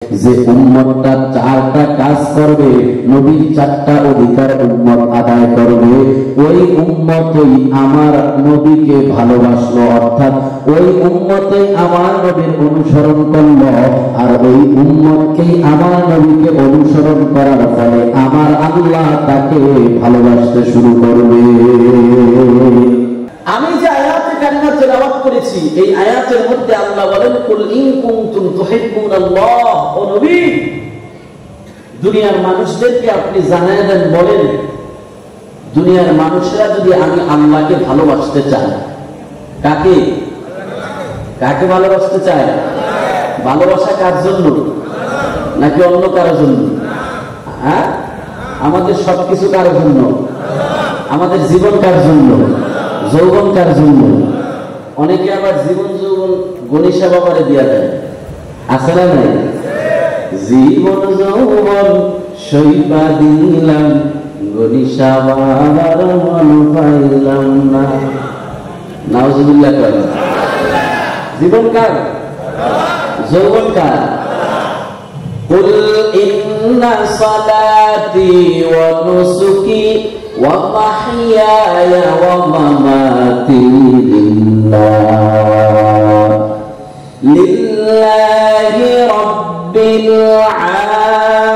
যে উম্মতটা চারটা কাজ করবে, নবীর চারটা অধিকার উম্মত আদায় করবে, ওই উম্মতই আমার নবীকে ভালোবাসলো, অর্থাৎ ওই উম্মতই আমার নবীর অনুসরণ করলো, আর ওই উম্মতকেই আমার নবীকে অনুসরণ করার ফলে আমার আল্লাহ তাকে ভালোবাসতে শুরু করবে। আমি যে আয়াতে কারিমা তেলাওয়াত করেছি, এই আয়াতের মধ্যে আল্লাহ বলেন, কুল ইন কুনতুম তুহিব্বুনাল্লাহ, ও নবী দুনিয়ার মানুষদেরকে আপনি জানায় দেন, বলেন দুনিয়ার মানুষরা যদি আমি আল্লাহকে ভালোবাসতে চায়, কাকে কাকে ভালোবাসতে চায়? ভালোবাসা কার জন্য? নাকি অন্য কারোর জন্য? হ্যাঁ, আমাদের সবকিছু কার জন্য? আমাদের জীবন কার জন্য? যৌবন কার জন্য? অনেকে আবার জীবন যৌবন গণিসা বাবারে দিয়া দেয়, আছে না নাই? জীবন যৌবন সইবা দিলাম, গণিসা বাবার মন পাইলাম না। নাউজুবিল্লাহ করেন। জীবন কার? যৌবন কার? কুল ইন্না সালাতি ওয়া নুসুকি ওয়া মাহইয়ায়া ওয়া মামাতি লিল্লাহি রাব্বিল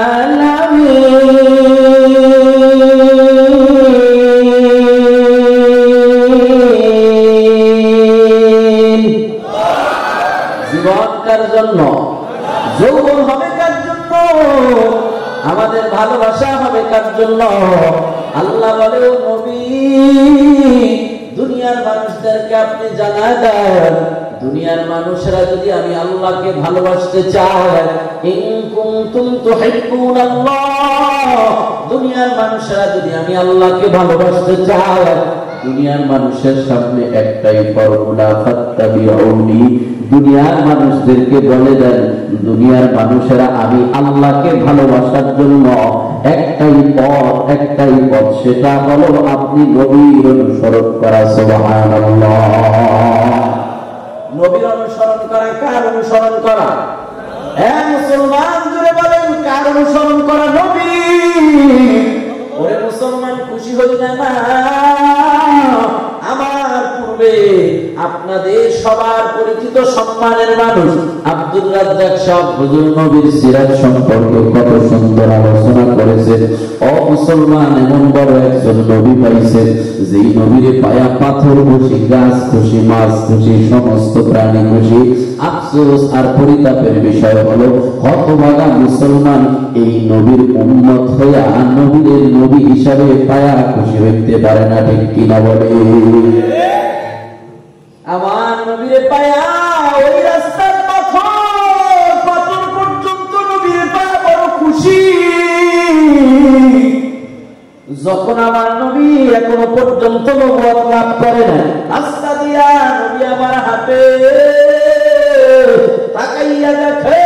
আলামিন। জীবন কার জন্য? যৌবন হবে কার জন্য? আমাদের ভালোবাসা হবে কার জন্য? আল্লাহ বলে, ও নবী দুনিয়ার মানুষদেরকে আপনি জানায় দেন, দুনিয়ার মানুষরা যদি আমি আল্লাহকে ভালোবাসতে চায়, ইন কুনতুম তুহিব্বুনাল্লাহ, দুনিয়ার মানুষরা যদি আমি আল্লাহকে ভালোবাসতে চায়, দুনিয়ার মানুষের সামনে একটাই ফর্মুলা, ফাত্তাবিউনি, দুনিয়ার মানুষদেরকে বলে দেন, দুনিয়ার মানুষেরা আমি আল্লাহকে ভালোবাসার জন্য একটাই পথ, সেটা হলো আপনি নবীর অনুসরণ করা। সুবহানাল্লাহ। নবীর অনুসরণ করা, কার অনুসরণ করা? মুসলমান জুড়ে বলেন, কার অনুসরণ করা? নবী। ওরে মুসলমান, খুশি হই না আমার পূর্বে আপনাদের সবার পরিচিত সম্মানের মানুষ আব্দুর রাজ্জাক সাহেব হুজুর নবীর সিরাত সম্পর্কে কত সুন্দর আলোচনা করেছেন। ও মুসলমান, এমন বড় একজন নবী পাইছেন, যেই নবীরে পায়া পাথর খুশি, গাছ খুশি, মাছ খুশি, সমস্ত প্রাণী খুশি। আফসোস আর পরিতাপের বিষয় হলো, হতভাগা মুসলমান এই নবীর উম্মত হইয়া নবীর নবী হিসাবে পায়া খুশি হইতে পারে না। ঠিক কিনা বলে? আমার নবীরে পায়া ওই রাস্তার পাথর পর্যন্ত নবীরে পায়া বড় খুশি। যখন আমার নবী এখনো পর্যন্ত নবুয়ত লাভ করে না, রাস্তা দিয়া নবী আমার হাতে তাকাইয়া দেখে,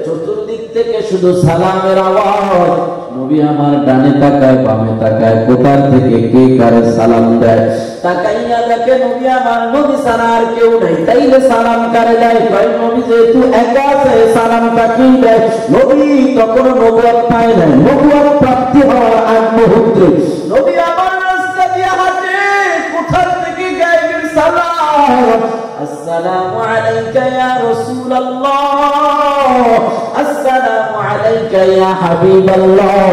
চতুর্দিক থেকে শুধু সালামের আওয়াজ। নবী আমার ডানে তাকায়, বামে তাকায়, কোথার থেকে কে কারে সালাম দেয়। তাকাইয়া দেখে নবী আমার, নবী ছাড়া আর কেউ নাই, তাইলে সালাম কারে দেয়? নবী যেহেতু একা আছে, সালামটা কি দেয়? নবী তখন নবুয়ত পায় নাই, নবুয়ত প্রাপ্তি হওয়ার আগ মুহূর্তে নবী আমার রাস্তা দিয়ে হাঁটে, কোথার থেকে গায়েবের সালাম, আসসালামু আলাইকা ইয়া রাসূলুল্লাহ, আসসালামু আলাইকা ইয়া হাবিবাল্লাহ।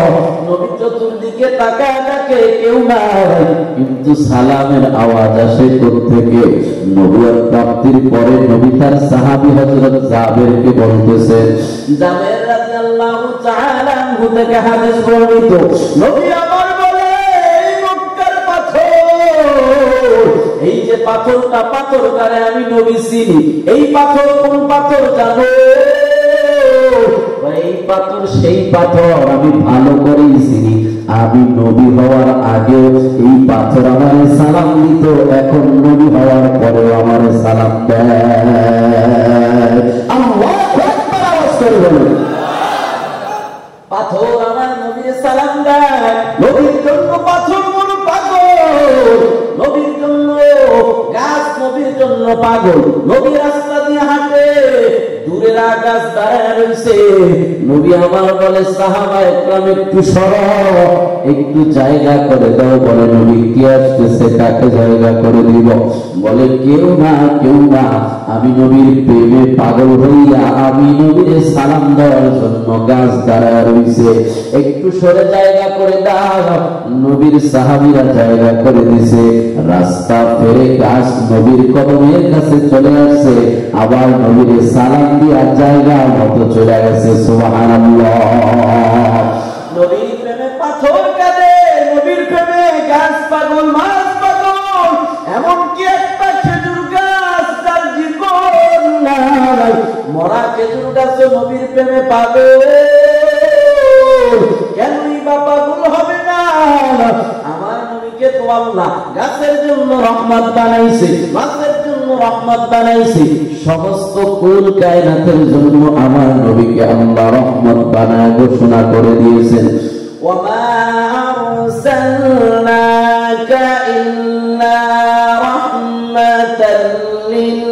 নবী চতুর্দিকে তাকায় দেখে কেউ নাই, কিন্তু সালামের আওয়াজ আসে কোত্থেকে? নবুয়ত প্রাপ্তির পরে নবী তার সাহাবী হযরত জাবেরকে বলতেছেন, জাবের রাদিয়াল্লাহু তাআলা আনহু থেকে হাদিস বর্ণিত, নবী আমার বলে, এই মক্কার পাথর, এই যে পাথরটা, পাথরটারে আমি নবী চিনি। এই পাথর কোন পাথর জানো? এই পাথর সেই পাথর আমি ভালো করেই চিনি। আমি নবী হওয়ার আগে এই পাথর আমারে সালাম দিত, এখন নবী হওয়ার পরেও আমারে সালাম দেয়। আল্লাহু আকবার আওয়াজ করে বলুন। পাথর আমার নবীর সালাম দেয়। নবীর জন্য পাথর বড় পাগল, নবীর জন্য গাছ, নবীর জন্য পাগল। নবী রাস্তা দিয়ে হাঁটে, দূরে খেজুরের গাছ দাঁড়ায় রয়েছে। নবী আমার বলে সাহাবা একরাম একটু সরো, একটু জায়গা করে দাও। বলে নবী কে আসতেছে, কাকে জায়গা করে দিব? বলে কেউ না কেউ না, আমি নবীর প্রেমে পাগল হইয়া আমি নবীর সালাম দেওয়ার জন্য গাছ দাঁড়ায় রয়েছে, একটু সরে জায়গা করে দাও। নবীর সাহাবীরা জায়গা করে দিছে। রাস্তা ফেরে গাছ নবীর কদমের কাছে চলে আসছে, আবার নবীর সালাম দিয়া জায়গা মতো চলে গেছে। সুবহানাল্লাহ। নবীর প্রেমে পাথর কাঁদে, নবীর প্রেমে গাছ পাগল, মাছ পাগল। এমনকি একটা খেজুর গাছ তার জীবন নাই, মরা খেজুর গাছে নবীর প্রেমে পাগল। কেনই বা পাগল হবে না? আমার নবীকে তো আল্লাহ গাছের জন্য রহমত বানাইছে, মাছের জন্য রহমত বানাইছে, সমস্ত কুল কায়নাতের জন্য আমার নবীকে আল্লাহ রহমত বানায় ঘোষণা করে দিয়েছেন। ওয়ামা আরসালনাকা ইল্লা রাহমাতাল লিল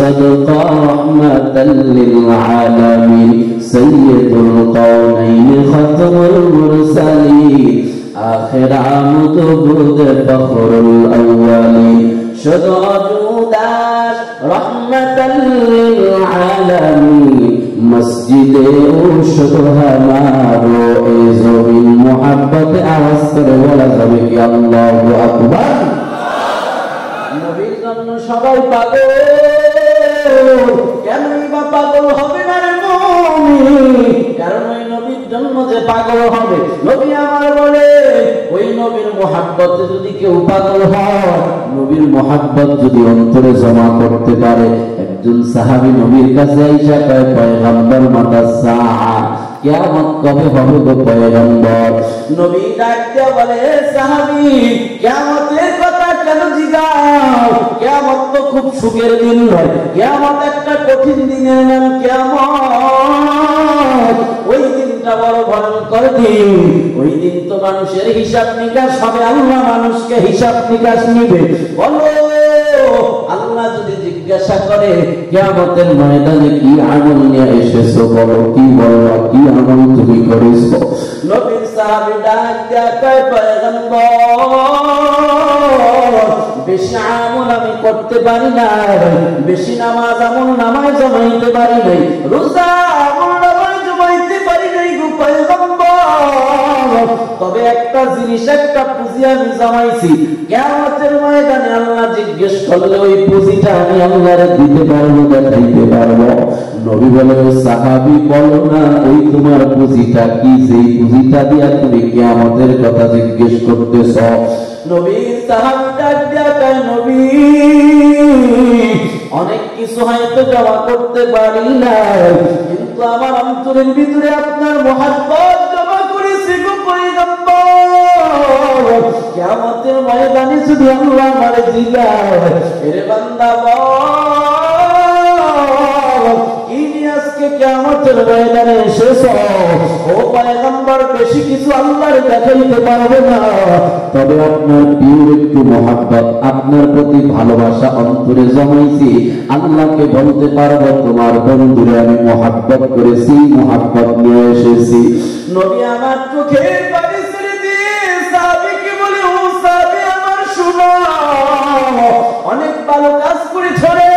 صدق رحمة للعالمين سيد القونين ختم المرسلين آخر عمد بود فخر الأولين شدع جوداش رحمة للعالمين مسجد شدع مارو ایزو من محبت آسر ولغبك الله أكبر সবাই পাগল। কেনই বা পাগল হবে না রে মুমিন? কারণ ওই নবীর জন্য যে পাগল হবে। নবী আমার বলে ওই নবীর মুহাব্বতে যদি কেউ পাগল হয়, নবীর মুহাব্বত যদি অন্তরে জমা করতে পারে। একজন সাহাবী নবীর কাছে আইসা কয়, পয়গম্বর মাতা সাআ, কিয়ামত কবে হবে গো পয়গম্বর? নবী ডাক দিয়া বলে, সাহাবী কিয়ামতের কথা কেন জিগাও? কিয়ামত তো খুব সুখের দিন নয়, কিয়ামত একটা কঠিন দিনের নাম কিয়ামত। ওই দিনটা বড় ভয়ঙ্কর দিন। ওই দিন তো মানুষের হিসাব নিকাশ হবে, আল্লাহ মানুষকে হিসাব নিকাশ নিবে। বলো আল্লাহ যদি জিজ্ঞাসা করে কিয়ামতের ময়দানে কি আমল নিয়ে এসেছো, বলো কি বলবা, কি আমল তুমি করেছো? নবীর সাহাবী ডাক দিয়া কয়, পয়গম্বর বেশি আমল আমি করতে পারি না, বেশি নামাজ আমল নামায় জমাইতে পারি নাই, রোজা আমল নামায় জমাইতে পারি নাই গো পয়গম্বর। তবে একটা জিনিস, একটা পুঁজি আমি জমাইছি, কিয়ামতের ময়দানে আল্লাহ জিজ্ঞেস করলে ওই পুঁজিটা আমি আল্লাহরে দিতে পারবো, দেখাইতে পারবো। নবী বলে, সাহাবী বলো না ওই তোমার পুঁজিটা কি, যেই পুঁজিটা দিয়া তুমি কিয়ামতের কথা জিজ্ঞেস করতেছ? নবী সাহাবীটা দিয়া কয়, নবী অনেক কিছু হয়তো জমা করতে পারি না, কিন্তু আমার অন্তরের ভিতরে আপনার মুহাব্বত জমা করেছি গো পয়গম্বর। কিয়ামতের ময়দানে যদি আল্লাহ আমারে জিগায়, এরে বান্দা বল কি নিয়ে আজকে কিয়ামতের ময়দানে এসেছ? ও পয়গম্বর বেশি কিছু আল্লাহর দেখাইতে পারবে না, তবে আপনার প্রিয় একটু মুহাব্বত, আপনার প্রতি ভালোবাসা অন্তরে জমাইছি, আল্লাহকে বলতে পারবো তোমার বন্ধুরে আমি মুহাব্বত করেছি, মুহাব্বত নিয়ে এসেছি। নবী আমার চোখের পানি ছেড়ে দিয়ে সাহাবীকে বলে, ও সাহাবী আমার শুনো, অনেক ভালো কাজ করেছ রে,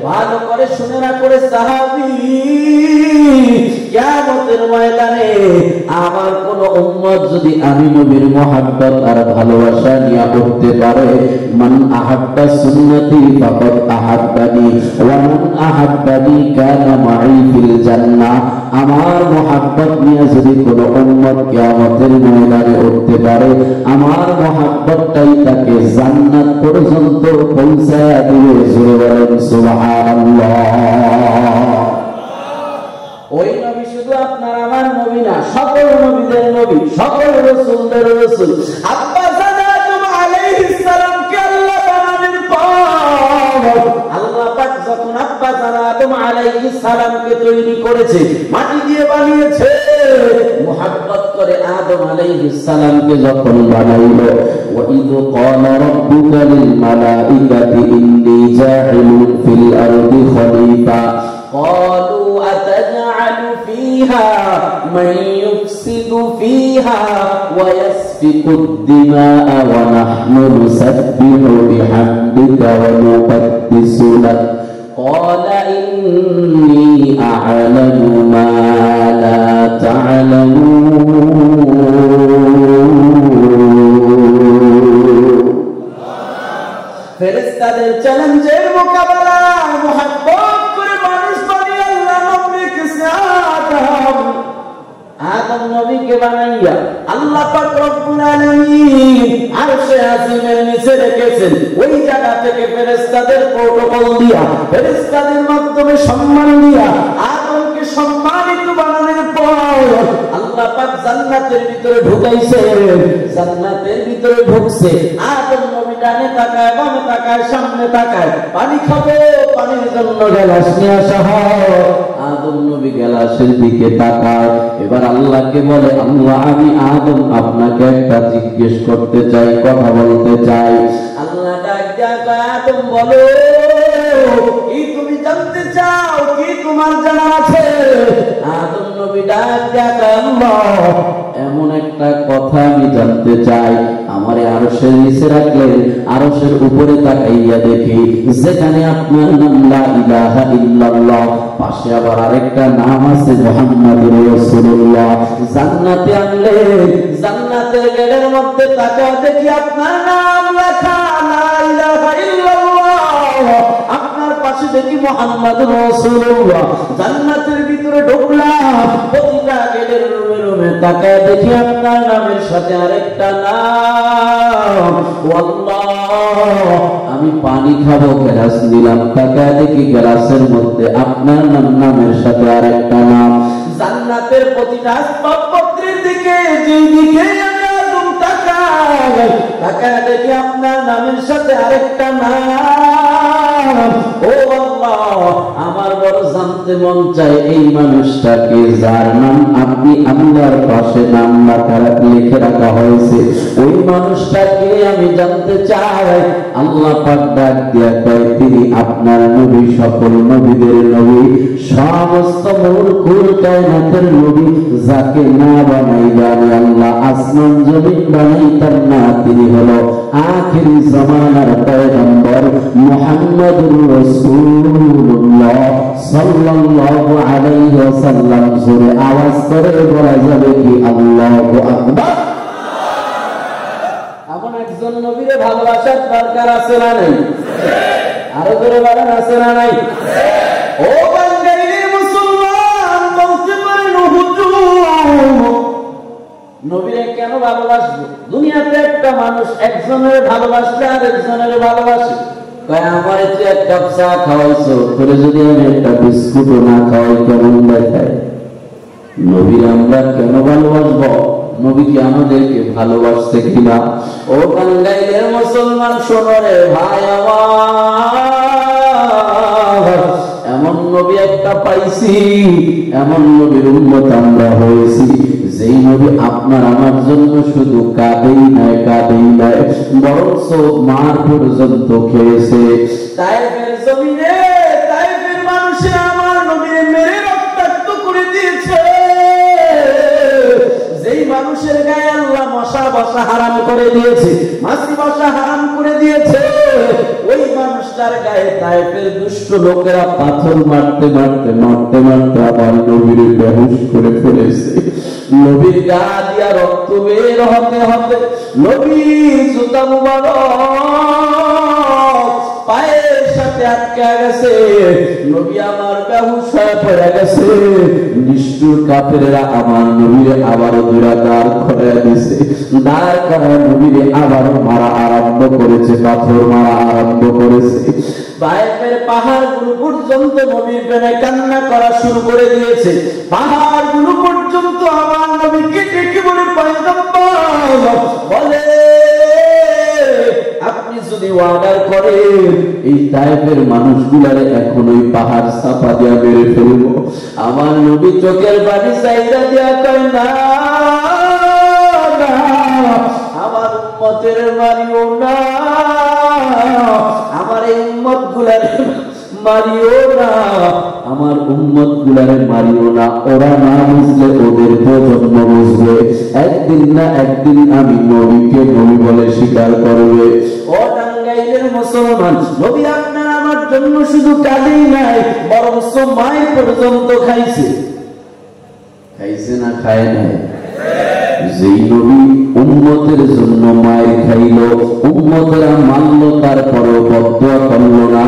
ভালো করে শুনে না করে সাহাবী, কিয়ামতের ময়দানে আমার কোন উম্মত যদি আমি নবীর মুহাব্বত আর ভালোবাসা নিয়ে করতে পারে, মান আহাব্বা সুন্নতি ফাকাদ আহাব্বানি ওয়া মান আহাব্বানি কানা মাই ফিল জান্নাহ। আমার মুহাব্বত নিয়ে যদি কোন উম্মত কিয়ামতের ময়দানে উঠতে পারে, আমার মুহাব্বতটাই তাকে জান্নাত পর্যন্ত পৌঁছায় দিবে। সুবহানাল্লাহ। ওই নবী শুধু আপনার আমার নবী না, সকল নবীদের নবী, সকল রাসূলদের রাসূল। আব্বা আদম আলাইহিস সালামকে আল্লাহ বানানোর পর আল্লাহ পাক যখন আব্বা আব্বা জান আদম আলাইহিস সালামকে তৈরি করেছে, মাটি দিয়ে বানিয়েছে, মুহাব্বত করে আদম আলাইহিস সালামকে যখন বানাইলো, ওয়া ইয ক্বালা রাব্বুকা লিল মালাইকাতি ইন্নী জাইলুন ফিল আরদি খলিফা قالوا أتجعل فيها من يفسد فيها ويسفك الدماء ونحن نسبح بحمدك ونقدس لك قال إني أعلم ما لا تعلمون ফেরেশতাদের চ্যালেঞ্জের মোকাবেলায় মুহাব্বত করে মানুষ বানিয়ে আল্লাহ নবীকে আদম নবীকে বানাইয়া আল্লাহ পাক রব্বুল আলামিন আরশে আজিমের নিচে রেখেছেন। ওই জায়গা থেকে ফেরেশতাদের প্রটোকল দিয়া, ফেরেশতাদের মাধ্যমে সম্মান দিয়া আদমকে সম্মানিত বানানোর পর আল্লাহ পাক জান্নাতের ভিতরে ঢুকাইছে। জান্নাতের ভিতরে ঢুকছে, আদম নবী ডানে তাকায়, বামে তাকায়, সামনে তাকায়, পানি খাবে, পানির জন্য গ্লাস নিয়ে আসা হয়। আদম নবী গ্লাসের দিকে তাকায়, এবার আল্লাহকে বলে, আল্লাহ আমি আদম আপনাকে একটা জিজ্ঞেস করতে চাই, কথা বলতে চাই। আল্লাহ ডাক দিয়া, আদম বলো, কি তুমি জানতে চাও, কি তোমার জানা আছে? আদম নবী ডাক দিয়া, আল্লাহ এমন একটা কথা আমি জানতে চাই, আমারে আরশের নিচে রাখলে আরশের উপরে তাকাইয়া দেখি যেখানে আপনার নাম লা ইলাহা ইল্লাল্লাহ, পাশে আবার আরেকটা নাম আছে মুহাম্মাদুর রাসূলুল্লাহ। জান্নাতে আনলে জান্নাতের গেটের মধ্যে তাকা দেখি আপনার নাম লেখা লা ইলাহা ইল্লাল্লাহ, আপনার পাশে দেখি মুহাম্মাদুর রাসূলুল্লাহ। জান্নাতের ভিতরে ঢুকলাম, প্রতিটা গেটের রুমে রুমে তাকা দেখি আপনার নামের সাথে আরেকটা নাম। আল্লাহ আমি পানি খাবো, গ্লাস নিলাম, তাকা দেখি গ্লাসের মধ্যে আপনার নামের সাথে আরেকটা নাম। জান্নাতের প্রতিটা আসবাবপত্রের দিকে যেদিকে আমি আদম তাকাই, তাকা দেখি আপনার নামের সাথে আরেকটা নাম। ও আল্লাহ আমার বড় জানতে মন চাই, এই মানুষটাকে যার নাম আপনি আল্লাহর পাশে নাম লিখে রাখা হয়েছে, ওই মানুষটাকে আমি জানতে চাই। আল্লাহ পাক ডাক দিয়া কয়, তিনি আপনার নবী, সকল নবীদের নবী, সমস্ত মুলকুল কায়নাতের নবী, যাকে না বানাইলে আমি আল্লাহ আসমান জমিন বানাইতাম না, তিনি হলো আখিরি জামানার পয়গম্বর মুহাম্মদুর রাসূলুল্লাহ সাল্লাল্লাহু আলাইহি ওয়াসাল্লাম। জোরে আওয়াজ করে বলা যাবে কি আল্লাহু আকবার। এমন একজন নবীরে ভালোবাসার দরকার আছে না নাই? আরো জোরে বলেন, আছে না নাই? ও বাঙালির মুসলমান, বলতে পারেন হুজুর নবীরে কেন ভালোবাসবো? দুনিয়াতে একটা মানুষ একজনের ভালোবাসলে আর একজনের ভালোবাসে, আমার এক কাপ চা খাওয়াইছো, তোরে যদি আমি একটা বিস্কুটও না খাওয়াই কেমন দেখায়? নবীর আমরা কেন ভালোবাসবো? নবী কি আমাদেরকে ভালোবাসতে কিনা? ও বাঙালির মুসলমান শোনো রে ভাই আমার, এমন নবী একটা পাইছি, এমন নবীর উম্মত আমরা হয়েছি, যেই নবী আপনার আমার জন্য শুধু কাঁদেই নাই, বরঞ্চ মার পর্যন্ত খেয়েছে। তায়েফের জমিনে তায়েফের মানুষে আমার নবীকে মেরে রক্তাক্ত করে দিয়েছে। যেই মানুষের গায়ে আল্লাহ মশা বসা হারাম করে দিয়েছে, মাছি বসা হারাম করে দিয়েছে, ওই মানুষটার গায়ে তায়েফের দুষ্ট লোকেরা পাথর মারতে মারতে আবার নবীর বেহুশ করে ফেলেছে। নবীর গা দিয়া রক্ত বের হতে হতে নবীর জুতা মুবারক পায়ের সাথে আটকে গেছে, নবী আমার বেহুশ হয়ে পড়ে গেছে। নিষ্ঠুর কাফেররা আমার নবীরে আবারও দুইটা দাঁড় করায় দিয়েছে, দাঁড় করায় নবীরে আবারও মারা আরম্ভ করেছে, পাথর মারা আরম্ভ করেছে। তায়েফের পাহাড়গুলো পর্যন্ত নবীর প্রেমে কান্না করা শুরু করে দিয়েছে। পাহাড়গুলো পর্যন্ত আমার নবীকে ডেকে বলে পয়গম্বর বলে, আপনি যদি আপনি অর্ডার করেন এই তায়েফের মানুষগুলারে এখন ওই পাহাড় চাপা দিয়া মেরে ফেলবো। আমার নবী চোখের পানি চাইরা দিয়া কয় না, আমার উম্মতের মারিও না, আমার এই উম্মত গুলারে মারিও না, আমার উম্মত গুলারে মারিও না। ওরা না বুঝলে ওদের প্রজন্ম বুঝবে, একদিন না একদিন আমি নবীকে নবী বলে স্বীকার করবে। ও টাঙ্গাইলের মুসলমান, নবী আপনার আমার জন্য শুধু কাজেই নাই, বরং মায়ের পর্যন্ত খাইছে। খাইছে না খায় নাই? যেই নবী উম্মতের জন্য মায়ের খাইল, উম্মতেরা মানল, তারপরেও বদদুয়া করল না,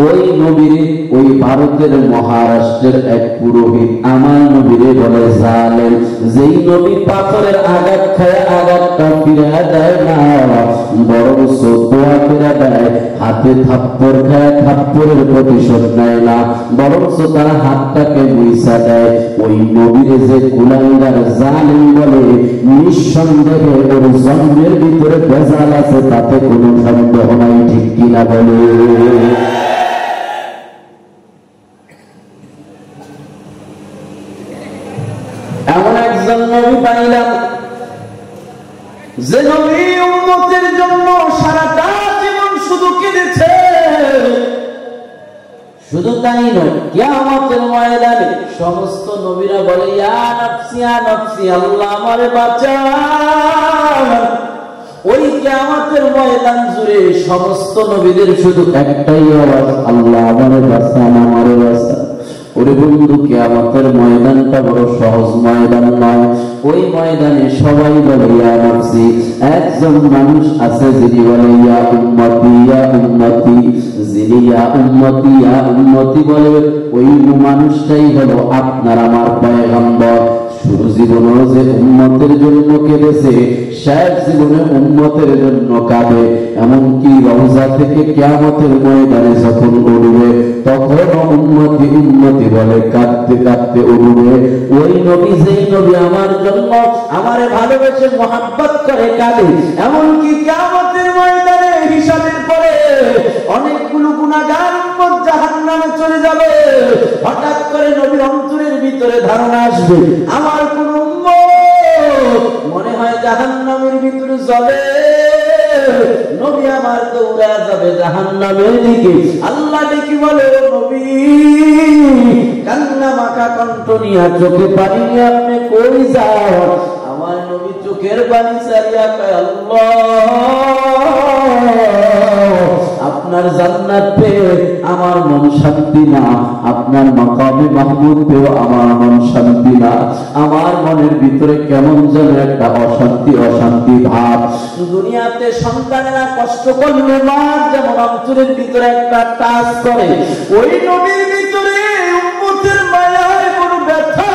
ওই নবীরে ওই ভারতের মহারাষ্ট্রের এক পুরোহিত আমার নবীরে বলে জালেম। যেই নবী পাথরের আঘাত খায় আঘাতটা ফিরা দেয় না, বরং দোয়া করে দেয়, হাতে থাপ্পড় খায় থাপ্পড়ের প্রতিশোধ নেয় না, বরং তার হাতটাকে মুইসা দেয়। ওই নবীরে যে কুলাঙ্গার জালেম বলে, নিঃসন্দেহে ওর জন্মের ভিতরে ভেজাল আছে, তাতে কোনো সন্দেহ নাই, ঠিক কিনা বলে? এমন একজন নবী পাইলাম যে নবী উম্মতের জন্য সারাটা জীবন শুধু কেঁদেছে। শুধু তাই নয়, কিয়ামতের ময়দানে সমস্ত নবীরা বলে ইয়া নাফসি ইয়া নাফসি, আল্লাহ আমারে বাঁচান। ওই কিয়ামতের ময়দান জুড়ে সমস্ত নবীদের শুধু একটাই আওয়াজ, আল্লাহ আমারে বাঁচান, আমারে বাঁচান। ওরে বন্ধু, কিয়ামতের ময়দানটা বড় সহজ ময়দান নয়। ওই ময়দানে সবাই বলে ইয়া নাফসি। একজন মানুষ আছে যিনি বলে ইয়া উম্মতি ইয়া উম্মতি। যিনি ইয়া উম্মতি ইয়া উম্মতি বলে, ওই মানুষটাই হলো আপনার আমার পয়গম্বর। শুরু জীবনেও যে উম্মতের জন্য কেঁদেছে, শেষ জীবনে উম্মতের জন্য কাঁদে। এমনকি রওজা থেকে কিয়ামতের ময়দানে যখন উঠবে, তখন উম্মতি উম্মতি বলে কাঁদতে কাঁদতে উঠবে। ওই নবী, যেই নবী আমার জন্য আমারে ভালোবেসে মহাব্বত করে কাঁদে, এমনকি কিয়ামতের ময়দানে হিসাবের পরে অনেকগুলো গুনাহগার উম্মত জাহান্নামে চলে যাবে। হঠাৎ করে নবীর অন্তরের ভিতরে ধারণা আসবে, আমার কোন উম্মত মনে হয় জাহান্নামের ভিতরে জ্বলে। নবী আমার দৌড়া যাবে জাহান্নামের দিকে। আল্লাহ দেখি বলে, নবী কান্না মাখা কণ্ঠ নিয়ে, চোখে পানি নিয়ে আপনি কই যাও? আমার নবী চোখের পানি ছাড়িয়া কয়, আল্লাহ আপনার জান্নাত পেয়ে আমার মন শান্তি না, আপনার মাকামে মাহমুদ পেয়ে আমার মন শান্তি না। আমার মনের ভিতরে কেমন যেন একটা অশান্তি অশান্তি ভাব। দুনিয়াতে সন্তানেরা কষ্ট করলে মা যেমন অন্তরের ভিতরে একটা টাচ করে, ওই নবীর ভিতরে উম্মতের মায়ায় কোনো ব্যথা।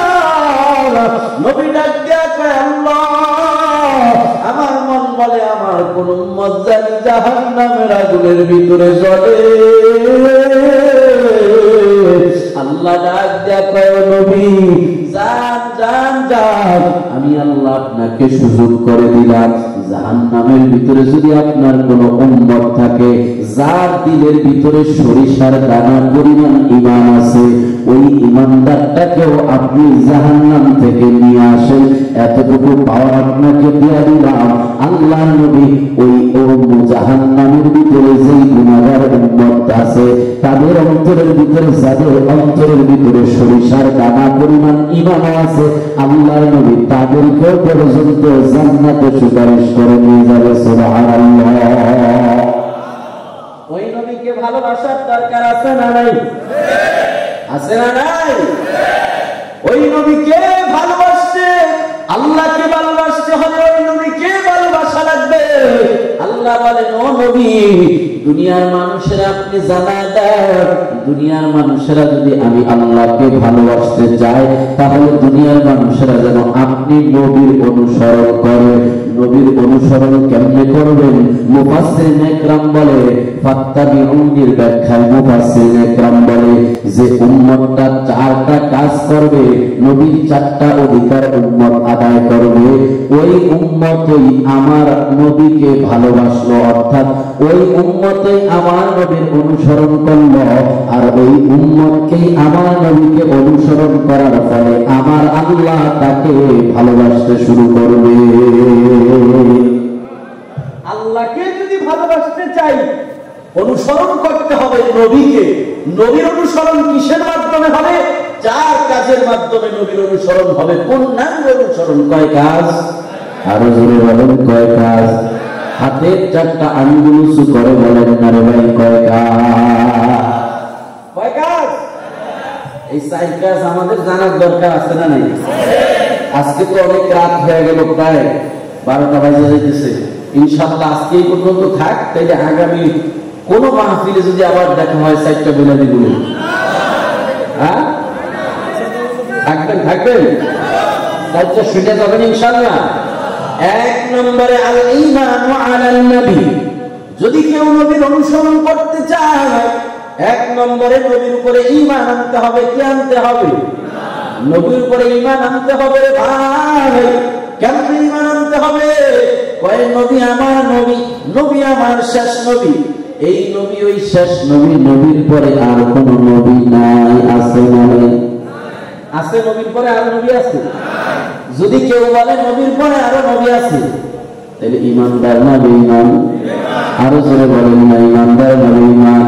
নবী ডাক দিয়া কয়, আল্লাহ আমার মন বলে আমার কোন উম্মত জানি জাহান্নামের আগুনের ভিতরে জ্বলে। আল্লাহ ডাক দিয়া কয়, নবী যান যান যান, আমি আল্লাহ আপনাকে সুযোগ করে দিলাম। জাহান্নামের ভিতরে যদি আপনার কোন উম্মত থাকে, যার দিলের ভিতরে সরিষার দানা পরিমাণ ঈমান আছে, ওই ঈমানদারটাকেও আপনি জাহান্নাম থেকে নিয়ে আসেন, এতটুকু পাওয়ার আপনাকে দিয়ে দিলাম। আল্লাহ নবী ওই জাহান্নামের ভিতরে যেই গুনাহগার উম্মত আছে, তাদের অন্তরের ভিতরে, যাদের অন্তরের ভিতরে সরিষার দানা পরিমাণ ঈমান আছে, আল্লাহ নবী তাদেরকেও পর্যন্ত জান্নাতে সুপারিশ করে নিয়ে যাবে। সুবহানাল্লাহ। ওই নবীকে ভালোবাসার দরকার আছে না নাই? আছে না নাই? ওই নবীকে ভালোবাসতে, আল্লাহকে ভালোবাসতে হলে ওই নবীকে ভালোবাসা লাগবে। আল্লাহ বলেন, ও নবী, দুনিয়ার মানুষেরা আপনি জানায় দেন, দুনিয়ার মানুষেরা যদি আমি আল্লাহকে ভালোবাসতে চাই, তাহলে দুনিয়ার মানুষেরা যেন আপনি নবীর অনুসরণ করে। নবীর অনুসরণ কেমনে করবেন? মুফাসসিরিন ইকরাম বলে, ফাত্তাবিউনির ব্যাখ্যায় মুফাসসিরিন ইকরাম বলে যে উম্মতটা চারটা কাজ করবে, নবীর চারটা অধিকার উম্মত আদায় করবে, ওই উম্মতই আমার নবীকে ভালোবাসে। আসলো, অর্থাৎ ওই উম্মতে আমার নবীর অনুসরণ করলো, আর ওই উম্মতকেই আমার নবীকে অনুসরণ করার ফলে আমার আল্লাহ তাকে ভালোবাসতে শুরু করবে। আল্লাহকে যদি ভালোবাসতে চাই অনুসরণ করতে হবে নবীকে। নবীর অনুসরণ কিসের মাধ্যমে হবে? চার কাজের মাধ্যমে নবীর অনুসরণ হবে। পূর্ণাঙ্গ অনুসরণ। কয় কাজ? আরো জোরে বলেন, কয় কাজ? হাতের চারটা আঙ্গুল উঁচু করে বলেন না রে ভাই, কয় কাজ? কয় কাজ? এই চার কাজ আমাদের জানার দরকার আছে না নাই? আজকে তো অনেক রাত হয়ে গেল, প্রায় 12টা বাজে যাইতেছে। ইনশাআল্লাহ আজকে এই পর্যন্ত থাক, তাইলে আগামী কোন মাহফিলে যদি আবার দেখা হয় 4টা বেলাদি বলে, হ্যাঁ থাকবেন, থাকবেন 4টা শুনে যাবেন ইনশাআল্লাহ। 1 নম্বরে আল ঈমানু আলান নবী। যদি কেউ নবীর অনুসরণ করতে চায় 1 নম্বরে নবীর উপরে ঈমান আনতে হবে। কি আনতে হবে? নবীর উপরে ঈমান আনতে হবে ভাই। কেমন ঈমান আনতে হবে? কয় নবী আমার নবী, নবী আমার শেষ নবী। এই নবী ওই শেষ নবী, নবীর পরে আর কোন নবী নাই। আছে না? আছে নবীর পরে আর নবী আছে? যদি কেউ বলে নবীর পরে আরো নবী আছে, তাহলে ইমানদার না বেঈমান? আরো জোরে বলেন না, ইমানদার না বেঈমান?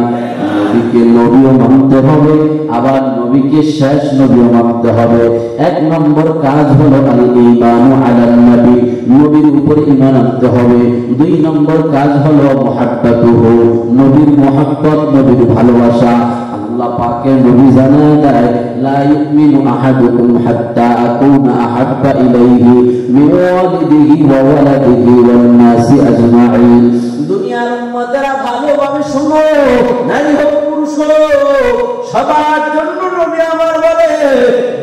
নবীকে নবীও মানতে হবে, আবার নবীকে শেষ নবীও মানতে হবে। 1 নম্বর কাজ হলো আল ঈমানু আলান নবী, নবীর উপরে ঈমান আনতে হবে। 2 নম্বর কাজ হলো মুহাব্বাতুহু, নবীর মুহাব্বত, নবীর ভালোবাসা। আল্লাহ পাকের নবী জানায় দেয়, লা ইউমিনু আহাদুকুম হাত্তা আকুনা আহাব্বা ইলাইহি মিন ওয়ালিদিহি ওয়া ওয়ালাদিহি ওয়ান নাসি আজমাইন। দুনিয়ার উম্মতেরা ভালোভাবে শুনো, নারী হোক পুরুষ হোক, সবার জন্য নবী আমার বলে,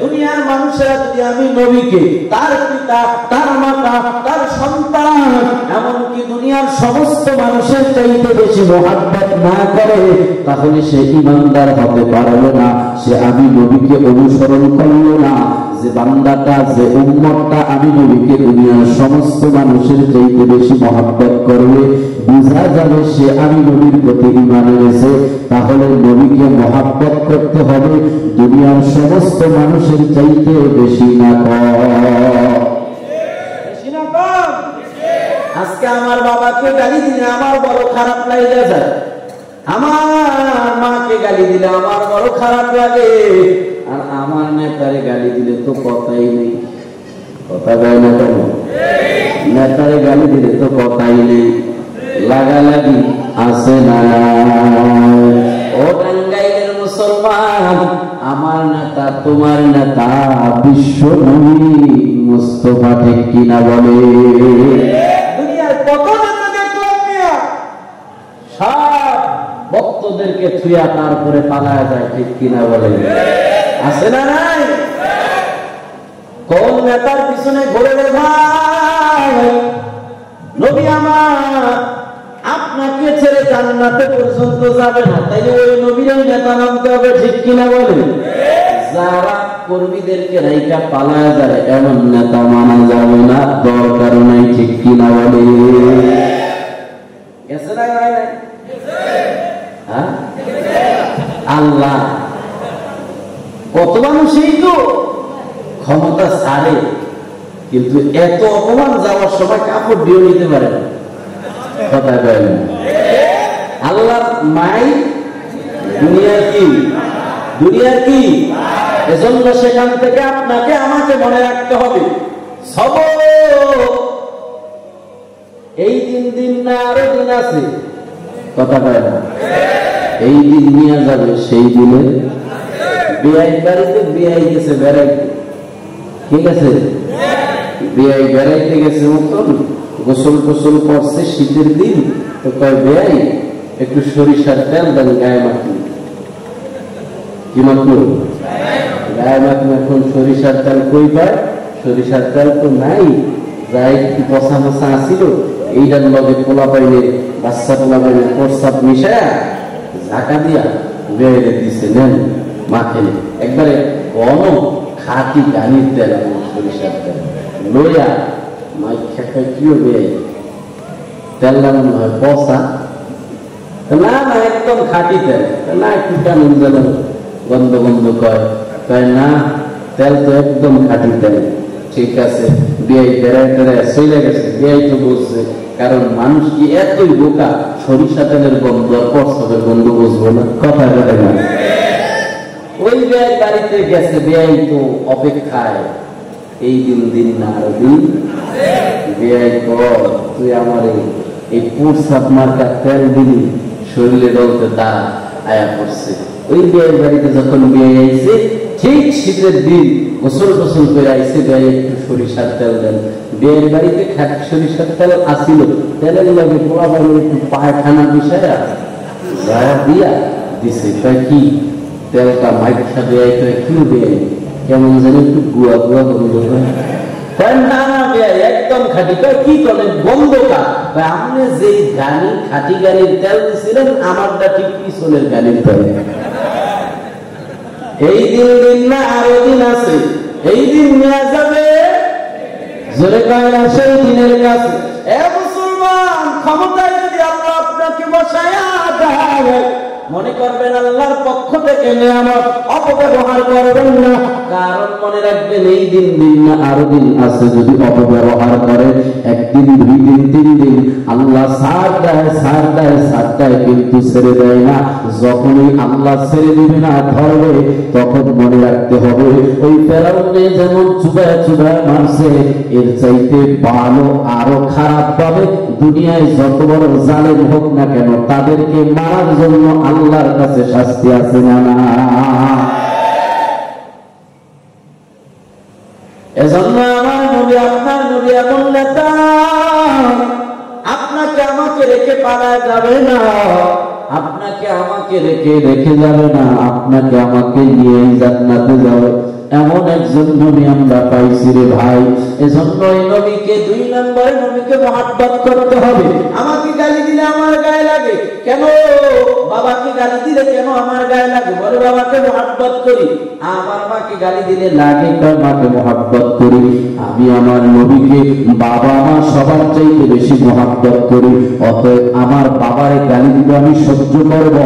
দুনিয়ার মানুষেরা যদি আমি নবীকে তার পিতা, তার মাতা, তার সন্তান, এমনকি দুনিয়ার সমস্ত মানুষের চাইতে বেশি মুহাব্বত না করে, তাহলে সে ইমানদার হতে পারবে না। সে আমি নবীকে অনুসরণ করলো না। যে বান্দাটা, যে উম্মতটা আমি নবীকে দুনিয়ার সমস্ত মানুষের চাইতে বেশি মুহাব্বত করবে, বুঝা যাবে সে আমি নবীর প্রতি ঈমান এনেছে। তাহলে নবীকে মুহাব্বত করতে হবে দুনিয়ার সমস্ত মানুষের চাইতে বেশি না কম। আজকে আমার বাবাকে গালি দিলে আমার বড় খারাপ লাগে যায়, আমার মাকে গালি দিলে আমার বড় খারাপ লাগে, আর আমার নেতারে গালি দিলে তো কথাই নেই। কথা বলে না কেন? নেতারে গালি দিলে তো কথাই নেই, লাগালাগি আছে না? ও টাঙ্গাইলের মুসলমান, আমার নেতা তোমার নেতা বিশ্ব নবী মুস্তাফা, ঠিক কিনা বলে? দুনিয়ার কত নেতা দেখলাম মিয়া, সব ভক্তদেরকে থুয়া তারপরে পালায় যায়, ঠিক কিনা বলে? আছে না নাই? কোন নেতার পিছনে ঘুরে রে ভাই? নবী আমার আপনাকে ছেড়ে জান্নাতে পর্যন্ত যাবে না, তাইলে ওই নবীর নেতা নামতে হবে, ঠিক কিনা বলে? যারা কর্মীদেরকে রাইকা পালায় যায় এমন নেতা মানা যাবে না, দরকার নাই, ঠিক কিনা বলে? গেছে না? হ্যাঁ, আল্লাহ কত মানুষই তো ক্ষমতা ছাড়ে, কিন্তু এত অপমান যাওয়ার সময় কাপড় দিয়ে নিতে পারে না। কথা বলেন, আল্লাহ মাই দুনিয়ার কি? দুনিয়ার কি? এজন্য সেখান থেকে আপনাকে আমাকে মনে রাখতে হবে, সব এই দিন না আরো দিন আছে। কথা বলে না, এই দিন নিয়ে যাবে সেই দিনে বিয়াই বাড়িতে বিয়াই গেছে বেড়াইতে, ঠিক আছে? বিয়াই বেড়াইতে গেছে মতন গোসল টোসল করছে শীতের দিন, তো কয় বেয়াই একটু সরিষার তেল দেন গায়ে মাখুন। কি মাখুন? গায়ে মাখুন। এখন সরিষার তেল কই পায়? সরিষার তেল তো নাই, যাই একটু পচা মশা আসিল, এইটার লগে পোলা পাইলে, বাচ্চা পোলা পাইলে প্রস্তাব মিশায়া ঝাঁকা দিয়া বেড়ে দিছে, নেন মাখেন। একবারে ঘন খাঁটি গানির তেল, সরিষার তেল লইয়া মাই খেয়ে কিও বেয়াই তেল লাগানো হয় পচা, না না একদম খাঁটি তেল, না একটু কেমন যেন গন্ধ গন্ধ কয় না তেল তো একদম খাঁটি তেল। ঠিক আছে, বিয়াই বেড়ায় টেড়ায় চলে গেছে, বিয়াই তো বুঝছে, কারণ মানুষ কি এতই বোকা, সরিষা তেলের গন্ধ আর পচবের গন্ধ বুঝবো না, কথা বলে না। ওই বিয়াই বাড়িতে গেছে, বিয়াই তো অপেক্ষায়, এই দিন দিন না আরো দিন, বিয়াই কর তুই আমার এই পুরসাপ মার্কা তেল দিলি, শরীরে ডলতে তা আয়া পড়ছে। ওই বিয়ের বাড়িতে যখন বিয়ে আইছে, ঠিক শীতের দিন গোসল টোসল করে আইছে, বিয়ে একটু সরিষার তেল দেন। বিয়ের বাড়িতে খাঁটি সরিষার তেল আসিল, তেলের লাগে পোড়া বাড়ি একটু পায়খানা বিষয়া যা দিয়া দিছে, কয় কি তেলটা মাইখা দেয়, কয় কি দেয় কেমন যেন একটু গুয়া গুয়া গন্ধ হয়। না না একদম খাঁটি। কি করেন বন্ধ কা? আপনি যে গাড়ি খাঁটি গাড়ির তেল দিছিলেন, আমারটা ঠিক পিছনের গাড়ির তেল। এই দিন দিন না আরো দিন আছে, এই দিন নেওয়া যাবে জোরে কয় না সেই দিনের কাছে। এ মুসলমান, ক্ষমতায় যদি আল্লাহ আপনাকে বসায়া দেয়, মনে করবেন আল্লাহর পক্ষ থেকে নিয়ামত, অপব্যবহার করবেন না। কারণ মনে রাখবেন এই দিন দিন না আরো দিন আছে, যদি অপব্যবহার করেন একদিন দুই দিন তিন দিন আল্লাহ ছাড় দেয় কিন্তু ছেড়ে দেয় না। যখনই আল্লাহ ছেড়ে দিবে না ধরবে, তখন মনে রাখতে হবে ওই ফেরাউনে যেমন চুবায় চুবায় মারছে, এর চাইতে ভালো আরো খারাপ পাবে। দুনিয়ায় যত বড় জালেম হোক না কেন, তাদেরকে মারার জন্য আল্লাহর কাছে শাস্তি আছে না না? এজন্য আমার নবী, আপনার নবী এমন নেতা, আপনাকে আমাকে রেখে পালায় যাবে না, আপনাকে আমাকে রেখে যাবে না, আপনাকে আমাকে নিয়ে জান্নাতে যাবে, এমন একজন নবী আমরা পাইছি রে ভাই। এজন্য এই নবীকে, 2 নম্বরে নবীকে মহব্বত করতে হবে। আমাকে গালি দিলে আমার গায়ে লাগে কেন? বাবাকে গালি দিলে কেন আমার গায়ে লাগে? বলে বাবাকে মহব্বত করি। আমার মাকে গালি দিলে লাগে, তার মাকে মহব্বত করি। আমি আমার নবীকে, বাবা মা সবার চাইতে বেশি মহব্বত করি। অতএব আমার বাবারে গালি দিলে আমি সহ্য করব,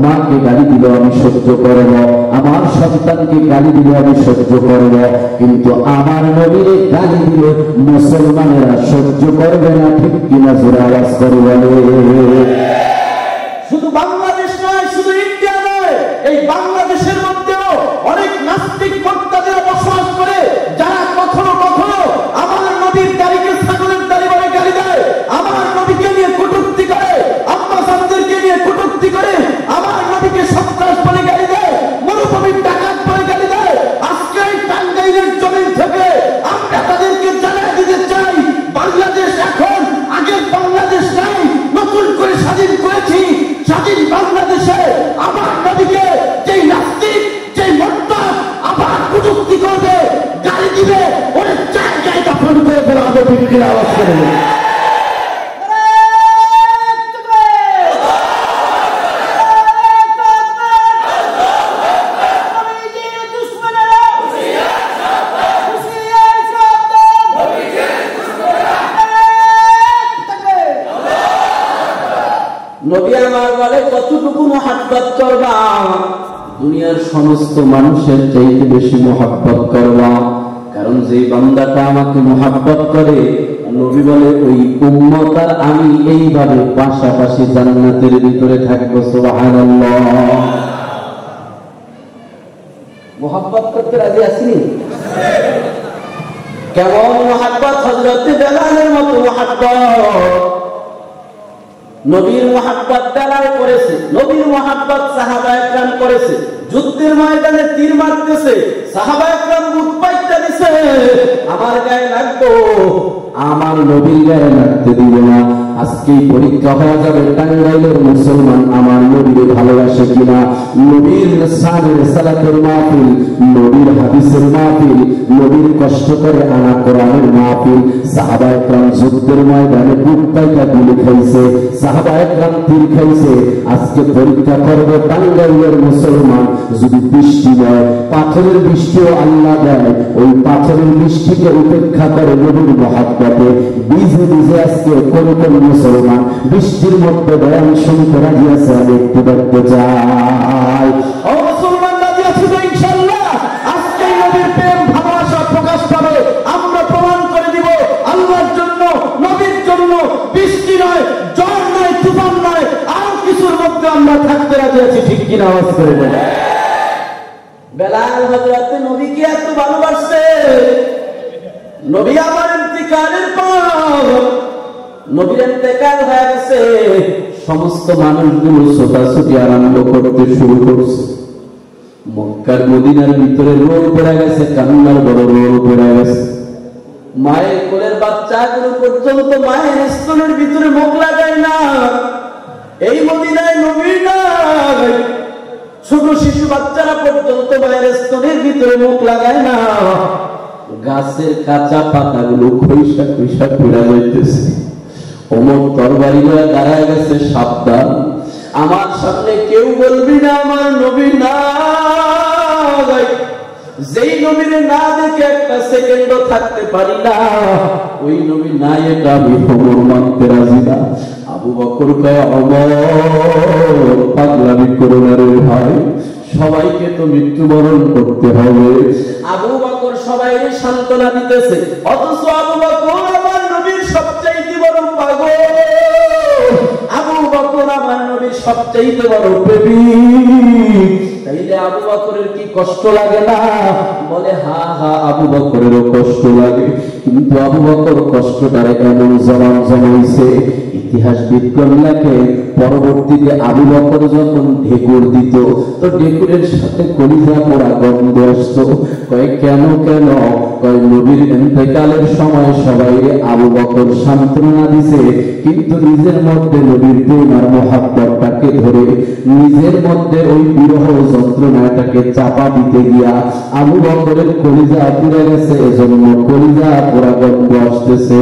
মাকে গালি দিলে আমি সহ্য করব, আমার সন্তানকে গালি দিলে আমি সহ্য করব। কিন্তু আমার নবীরে গালি দিলে মুসলমানেরা সহ্য করবে না, ঠিক কিনা? জোরে আওয়াজ করে বলে। শুধু বাংলাদেশ নয়, শুধু ইন্ডিয়া নয়, এই বাংলাদেশের মধ্যেও অনেক নাস্তিক বক্তাদের বসবাস করে, যারা কখনো কখনো আমার নবীর দাড়িকে ছাগলের দাড়ি বলে গালি দেয়, আমার নবীকে নিয়ে কটূক্তি করে, আম্মা জানদেরকে নিয়ে কটূক্তি করে, আমার নবীকে সন্ত্রাস বলে গালি দেয়, মরুভূমির ডাকাত বলে গালি দেয়। আজকে এই টাঙ্গাইলের জমিন থেকে আমরা তাদেরকে জানাই দিতে চাই, বাংলাদেশ এখন আগের বাংলাদেশ নাই, নতুন করে স্বাধীন করেছি। স্বাধীন বাংলাদেশে আমার নবীকে যেই নাস্তিক, যেই মোরতাদ আবার কটূক্তি করবে, গালি দিবে, ওরে জায়গায় দাফন করে ফেলা হবে। বিক্রির আওয়াজ করে নবী আমার বলে কতটুকু মহব্বত করবা? দুনিয়ার সমস্ত মানুষের চাইতে বেশি মহব্বত করবা। কারণ যে বান্দাটা আমাকে মহব্বত করে, নবী বলে ওই উম্মত আর আমি এইভাবে পাশাপাশি জান্নাতের ভিতরে থাকবো। সুবহানাল্লাহ। মহব্বত করতে রাজি আছিনি? কেমন মহব্বত? হযরত বেলালের মতো মহব্বত। নবীর মহব্বত বেলাল করেছে, নবীর মহব্বত সাহাবায়ে কেরাম করেছে। যুদ্ধের ময়দানে তীর মারতেছে, সাহাবায়ে কেরাম বুক পাইটা দিছে, আমার গায়ে লাগতো, আমার নবীর গায়ে লাগতে দিব না। আজকে পরীক্ষা হয়ে যাবে টাঙ্গাইলের মুসলমান আমার নবীকে ভালোবাসে কিনা। নবীর সানের সালাতের মাহফিল, নবীর হাদিসের মাহফিল, নবীর কষ্ট করে আনা কোরআনের মাহফিল। সাহাবায়ে কেরাম যুদ্ধের ময়দানে বুক পাইটা গুলি খাইছে, সাহাবায়ে কেরাম তীর খাইছে। আজকে পরীক্ষা করবে টাঙ্গাইলের মুসলমান, যদি বৃষ্টি দেয়, পাথরের বৃষ্টিও আল্লাহ দেয়, ওই পাথরের বৃষ্টিকে উপেক্ষা করে নবীর মহব্বতে ভিজে ভিজে আজকে কোন কোন মুসলমান বৃষ্টির মধ্যে বয়ান শুনতে রাজি আছে? আমি একটু দেখতে চাই। ও মুসলমান, রাজি আছে তো ইনশাআল্লাহ? আজকে নবীর প্রেম ভালোবাসা প্রকাশ পাবে। আমরা প্রমাণ করে দিব আল্লাহর জন্য, নবীর জন্য বৃষ্টি নয়, ঝড় নয়, তুফান নয়, আর কিছুর মধ্যে আমরা থাকতে রাজি আছি। ঠিক কিনা? আওয়াজ করে দেন। বেলাল হযরত নবীকে এত ভালোবাসে, নবী আমার ইন্তিকালের পর, নবীর ইন্তিকাল হয়ে গেছে, সমস্ত মানুষগুলো ছোটাছুটি আরম্ভ করতে শুরু করছে। মক্কার মদিনার ভিতরে রোল পড়ে গেছে, কান্নার বড় রোল পড়ে গেছে। মায়ের কোলের বাচ্চাগুলো পর্যন্ত মায়ের স্তনের ভিতরে মুখ লাগায় না। এই মদিনায় নবী নাই, ছোট শিশু বাচ্চারা পর্যন্ত মায়ের স্তনের ভিতরে মুখ লাগায় না। গাছের কাঁচা পাতাগুলো খৈসা খৈসা পড়ে যাইতেছে। ওমর তরবারি লয়ে দাঁড়ায় গেছে, সাবধান, আমার সামনে কেউ বলবি না আমার নবী নাই। যেই নবীর না দেখে একটা সেকেন্ডও থাকতে পারি না, ওই নবী নাই, এটা আমি ওমর মানতে রাজি না। আবু বকর কয়, ওমর পাগলামি করো না রে ভাই, সবাইকে তো মৃত্যুবরণ করতে হবে। আবু বকর সবাই সান্ত্বনা দিতেছে, অথচ আবু বকর আমার নবীর সবচাইতে বড় পাগল, আবু বকর আমার নবীর সবচাইতে বড় প্রেমিক। তাইলে আবু বকরের কি কষ্ট লাগে না? বলে হা হা, আবু বকরেরও কষ্ট লাগে, কিন্তু আবু বকর কষ্টটারে এমন জমাইছে, ইতিহাস বিজ্ঞান লেখে পরবর্তীতে আবু বকর যখন ঢেকুর দিত তো ঢেকুরের সাথে কলিজা পোড়া গন্ধ আসতো। কয় কেন কেন? কয় নবীর ইন্তেকালের সময় সবাই আবু বকর সান্ত্বনা দিছে, কিন্তু নিজের মধ্যে নবীর প্রেম আর মহাব্বতটাকে ধরে নিজের মধ্যে ওই বিরহ যন্ত্রণাটাকে চাপা দিতে গিয়া আবু বকরের কলিজা পুড়ে গেছে, এজন্য কলিজা পোড়া গন্ধ আসতেছে।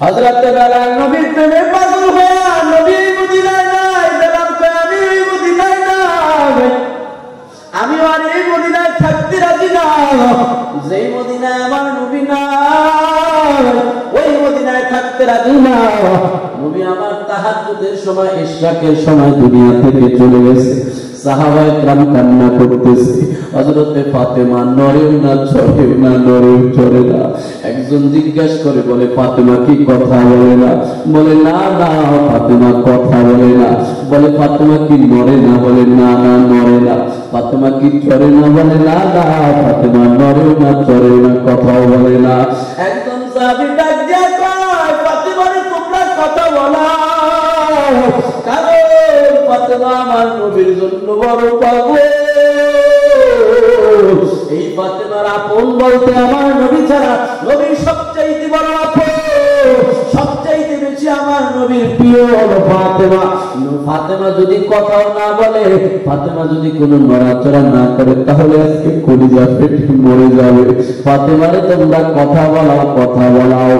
হযরত বেলাল নবীর প্রেমে পাগল হয়ে নবী মদিনায় নাই, বেলাল কয় আমি মদিনায় নাই, আমি আর এই মদিনায় থাকতে রাজি না। যেই মদিনায় আমার নবী নাই, ওই মদিনায় থাকতে রাজি না। নবী আমার তাহাজ্জুদের সময়, ইশরাকের সময় দুনিয়া থেকে চলে গেছে। সাহাবায়ে কেরাম কান্না করতেছে। হযরতে ফাতেমা নড়েও না, চড়েও না, নড়েও চড়ে না। একজন জিজ্ঞাসা করে, বলে ফাতেমা কি কথা বলে না? বলে না না, ফাতেমা কথা বলে না। বলে ফাতেমা কি নড়ে না? বলে না না, নড়ে না। ফাতেমা কি চড়ে না? বলে না না, ফাতেমা নড়েও না, চড়েও না, কথাও বলে না। একজন সাহাবী ডাক দিয়া কয়, ফাতেমারে তোমরা কথা বলো, কারণ ফাতেমা আমার নবীর জন্য বড় পাগল। এই ফাতেমার আপন বলতে আমার নবী ছাড়া নবীর সবচাইতে বড় আপন, সবচাইতে বেশি আমার নবীর প্রিয় হলো ফাতেমা। ফাতেমা যদি কথাও না বলে, ফাতেমা যদি কোনো নড়াচড়া না করে, তাহলে আজকে কলিজা ফেটে মরে যাবে। ফাতেমারে তোমরা কথা বলাও, কথা বলাও।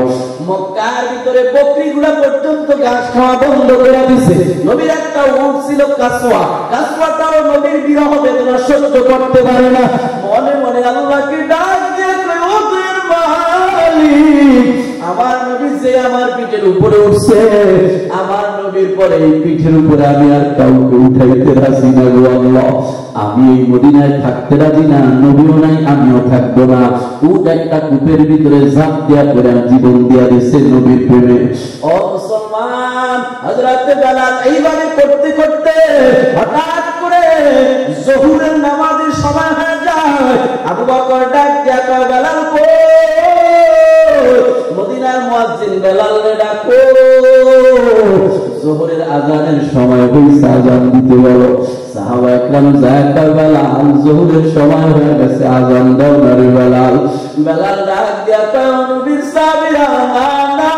মক্কার ভিতরে বকরিগুলা পর্যন্ত ঘাস খাওয়া বন্ধ করে দিছে। নবীর একটা উট ছিল কাসওয়া, কাসওয়াটাও নবীর বিরহ বেদনা সহ্য করতে পারে না। মনে মনে আল্লাহকে ডাক দিয়ে কয়, ও তুই মালিক, আমার নবী যে আমার পিঠের উপরে উঠছে, আমার নবীর পরে এই পিঠের উপরে আমি আর কাউকে উঠাইতে রাজি না গো আল্লাহ। আমি এই মদিনায় থাকতে রাজি না, নবীও নাই, আমিও থাকবো না। উট একটা কূপের ভিতরে ঝাঁপ দিয়া করে জীবন দিয়া দিচ্ছে নবীর প্রেমে। ও মুসলমান, হযরত বেলাল এইভাবে করতে করতে হঠাৎ করে জোহরের নামাজের সময় হয়ে যায়। আবু বকর ডাক দিয়া কয়, বেলাল কই? মদিনার মুয়াজ্জিন বেলালরে ডাকো। জোহরের আযানের সময় হইছে, আযান দিতে গেল। সাহাবায়ে কেরাম যায় কয়, বেলাল জোহরের সময় হয়ে গেছে, আযান দাও না রে বেলাল। বেলাল ডাক দিয়া কয়, নবীর সাহাবীরা না,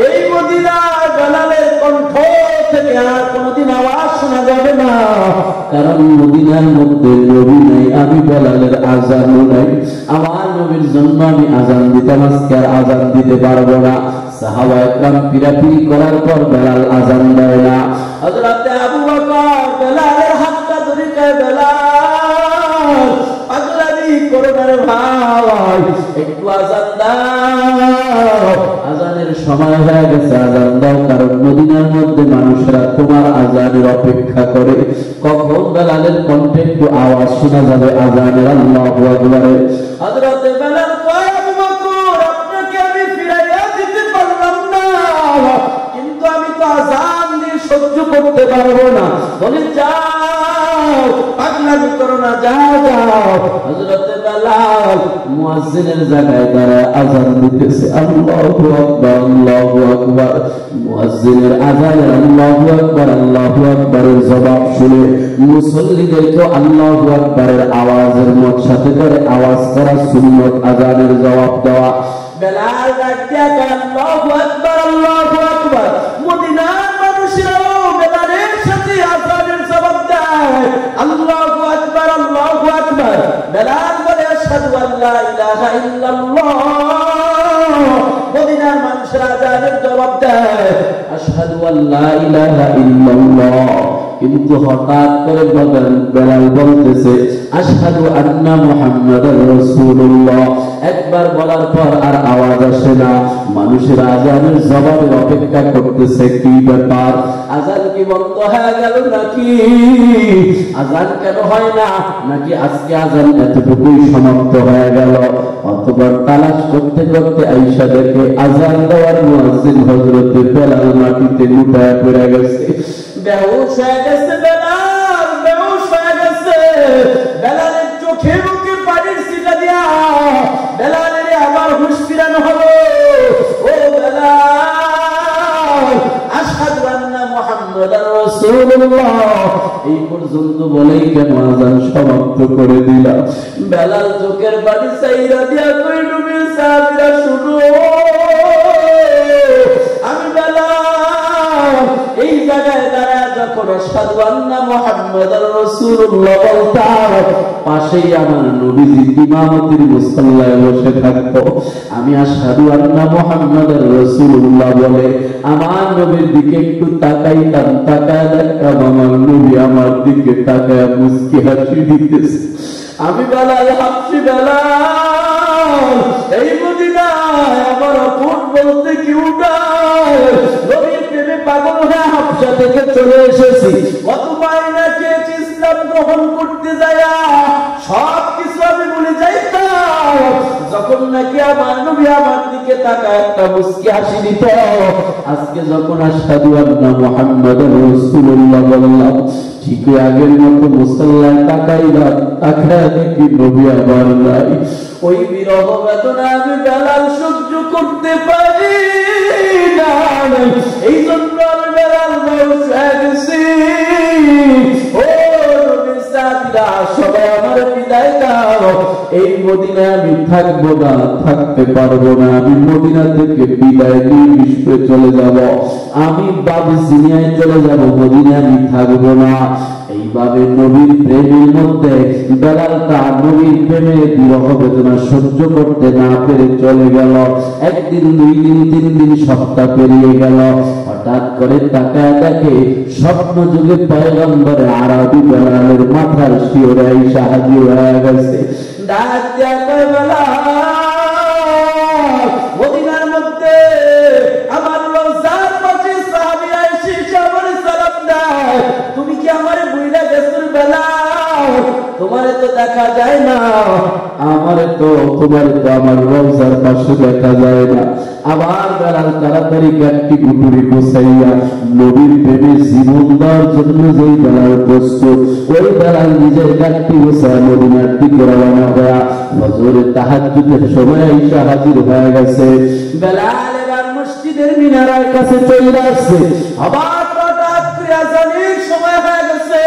এই মদিনার বেলালের কণ্ঠ থেকে আর কোনদিন আওয়াজ শোনা যাবে না, কারণ মদিনার মধ্যে নবী নাই, আমি বেলালের আযানও নাই। আমার নবীর জন্য আমি আযান দিতাম, আজকে আর আযান দিতে পারবো না। সাহাবায়ে কেরাম পিরাপিরি করার পর বেলাল আযান দেয় না। হযরত আবু বকর বেলালের হাতটা ধরে কয়, বেলাল পাগলামি করো করো না রে ভাই, একটু আজান দাও, আজানের সময় হয়ে গেছে, আজান দাও। কারণ মদিনার মধ্যে মানুষরা তোমার আজানের অপেক্ষা করে, কখন বেলালের কণ্ঠে একটু আওয়াজ শোনা যাবে আজানের। আল্লাহু আকবার। হযরতে বেলাল কয়, আবু বকর, আপনাকে আমি ফিরাইয়া দিতে পারলাম না, কিন্তু আমি তো আজান দিয়ে সহ্য করতে পারবো না। বলে যাও, পাগলামি করো না, যাও যাও। হযরতে বেলাল মুয়াজ্জিনের জায়গায় দাঁড়ায় আজান দিতেছে। আল্লাহু আকবার, আল্লাহু আকবার। মুয়াজ্জিনের আজানে আল্লাহু আকবার, আল্লাহু আকবারের জবাব শুনে মুসল্লিদেরকে আল্লাহু আকবারের আওয়াজের সাথে করে আওয়াজ করা সুন্নত, আজানের জবাব দেওয়া। বেলাল ডাকিয়া কয়, আল্লাহু আকবার, আল্লাহু আকবার। মদিনার মানুষরাও বেলালের সাথে আজানের জবাব দেয়, আল্লাহু আকবার, আল্লাহু আকবার। বেলাল বলে, আশহাদু আল্লা ইলাহা ইল্লাল্লাহ। মদিনার মানুষরা আজানের জবাব দেয়, আশহাদু আল্লা ইলাহা ইল্লাল্লাহ। কিন্তু হঠাৎ করে বেলাল বলতেছে, আশহাদু আন্না মুহাম্মাদার রাসূলুল্লাহ। একবার বলার পর আর আওয়াজ আসে না। মানুষের আজানের জবাবের অপেক্ষা করতেছে। কি ব্যাপার, আজান কি বন্ধ হয়ে গেল নাকি? আজান কেন হয় না? নাকি আজকে আজান এতটুকুই সমাপ্ত হয়ে গেল? অতবার তালাশ করতে করতে আয়েশা দেখে আজান দেওয়ার মুয়াজ্জিন হযরতে বেলাল মাটিতে লুটায় পড়ে গেছে, বেহুশ হয়ে গেছে। বেলাল বেহুশ হয়ে গেছে। বেলালের চোখে মুখে পানির ছিটা দিয়া বেলালের আবার হুঁশ ফিরানো হলো। ও বেলাল, আশহাদু আন্না মুহাম্মাদার রাসূলুল্লাহ। এই পর্যন্ত বলেই কেন আজান সমাপ্ত করে দিলাম? বেলাল চোখের পানি চাইরা দিয়া কই, নবীর সাহাবীরা শুনো, আমি বেলাল এই জায়গায় দাঁড়ায় যখন আশহাদু আন্না মুহাম্মাদার রাসূলুল্লাহ বলতাম, পাশেই আমার নবীজি ইমামতির মুসল্লায় বসে থাকতো। আমি আশহাদু আন্না মুহাম্মাদার রাসূলুল্লাহ বলে আমার নবীর দিকে একটু তাকাইতাম, তাকায় দেখতাম আমার নবী আমার দিকে তাকায় মুস্কি হাসি দিতেছে। আমি বেলাল হাসি, বেলাল এই মদিনায় আমার আপন বলতে কেউ নাই। নবীর প্রেমে পাগল হয়ে হাবশা থেকে চলে এসেছি। কত মাইনা খেয়েছি ইসলাম গ্রহণ করতে যায়া, সব কিছু আমি ভুলে যাইতাম যখন নাকি আমার নবী আমার দিকে তাকায় একটা মুস্কি হাসি দিত। আজকে যখন আশহাদু আন্না মুহাম্মাদার রাসূলুল্লাহ বললাম, ঠিক আগের মতো মুসল্লায় তাকাইলাম, তাকায় দেখি নবী আমার নাই। ওই বিরহ বেদনা আমি বেলাল সহ্য করতে পারি না, এই জন্য আমি বেলাল বেহুশ হয়ে গেছি। ও নবীর সাহাবীরা, সবাই আমার বিদায় দাও। এই মদিনায় আমি থাকবো না, থাকতে পারবো না। আমি মদিনা থেকে বিদায় নিয়ে বিশ্বে চলে যাব, আমি বাবিসিনিয়ায় চলে যাব, মদিনায় আমি থাকবো না। এইভাবে নবীর প্রেমের মধ্যে বেলালটা নবীর প্রেমে বিরহ বেদনা সহ্য করতে না পেরে চলে গেল। একদিন, দুই দিন, তিন দিন, সপ্তাহ পেরিয়ে গেল। হঠাৎ করে তাকায় দেখে স্বপ্ন যুগে পয়গম্বর আরবি বেলালের মাথার শিওরে আয়েশা হাজির হয়ে গেছে। ডাক দিয়া কয়, বেলাল, মদিনার মধ্যে আমার রওজার পাশে সাহাবী আয়েশা আমার সালাম দেয়, তুমি কি আমারে বুইলা গেছো বেলাল? তোমারে তো দেখা যায় না, তোমারে তো আমার রওজার পাশে দেখা যায় না। আবার বেলাল তাড়াতাড়ি গাড়িটি গুটুরি গোছাইয়া নবীর প্রেমে জীবন দেওয়ার জন্য যেই বেলাল প্রস্তুত, ওই বেলাল নিজের গাড়িটি গোছায় মদিনার দিকে রওনা হওয়া। ফজরে তাহাজ্জুদের সময় আয়েশা হাজির হয়ে গেছে। বেলাল এবার মসজিদের মিনারের কাছে চলে আসছে। আবার আজানের সময় হয়ে গেছে।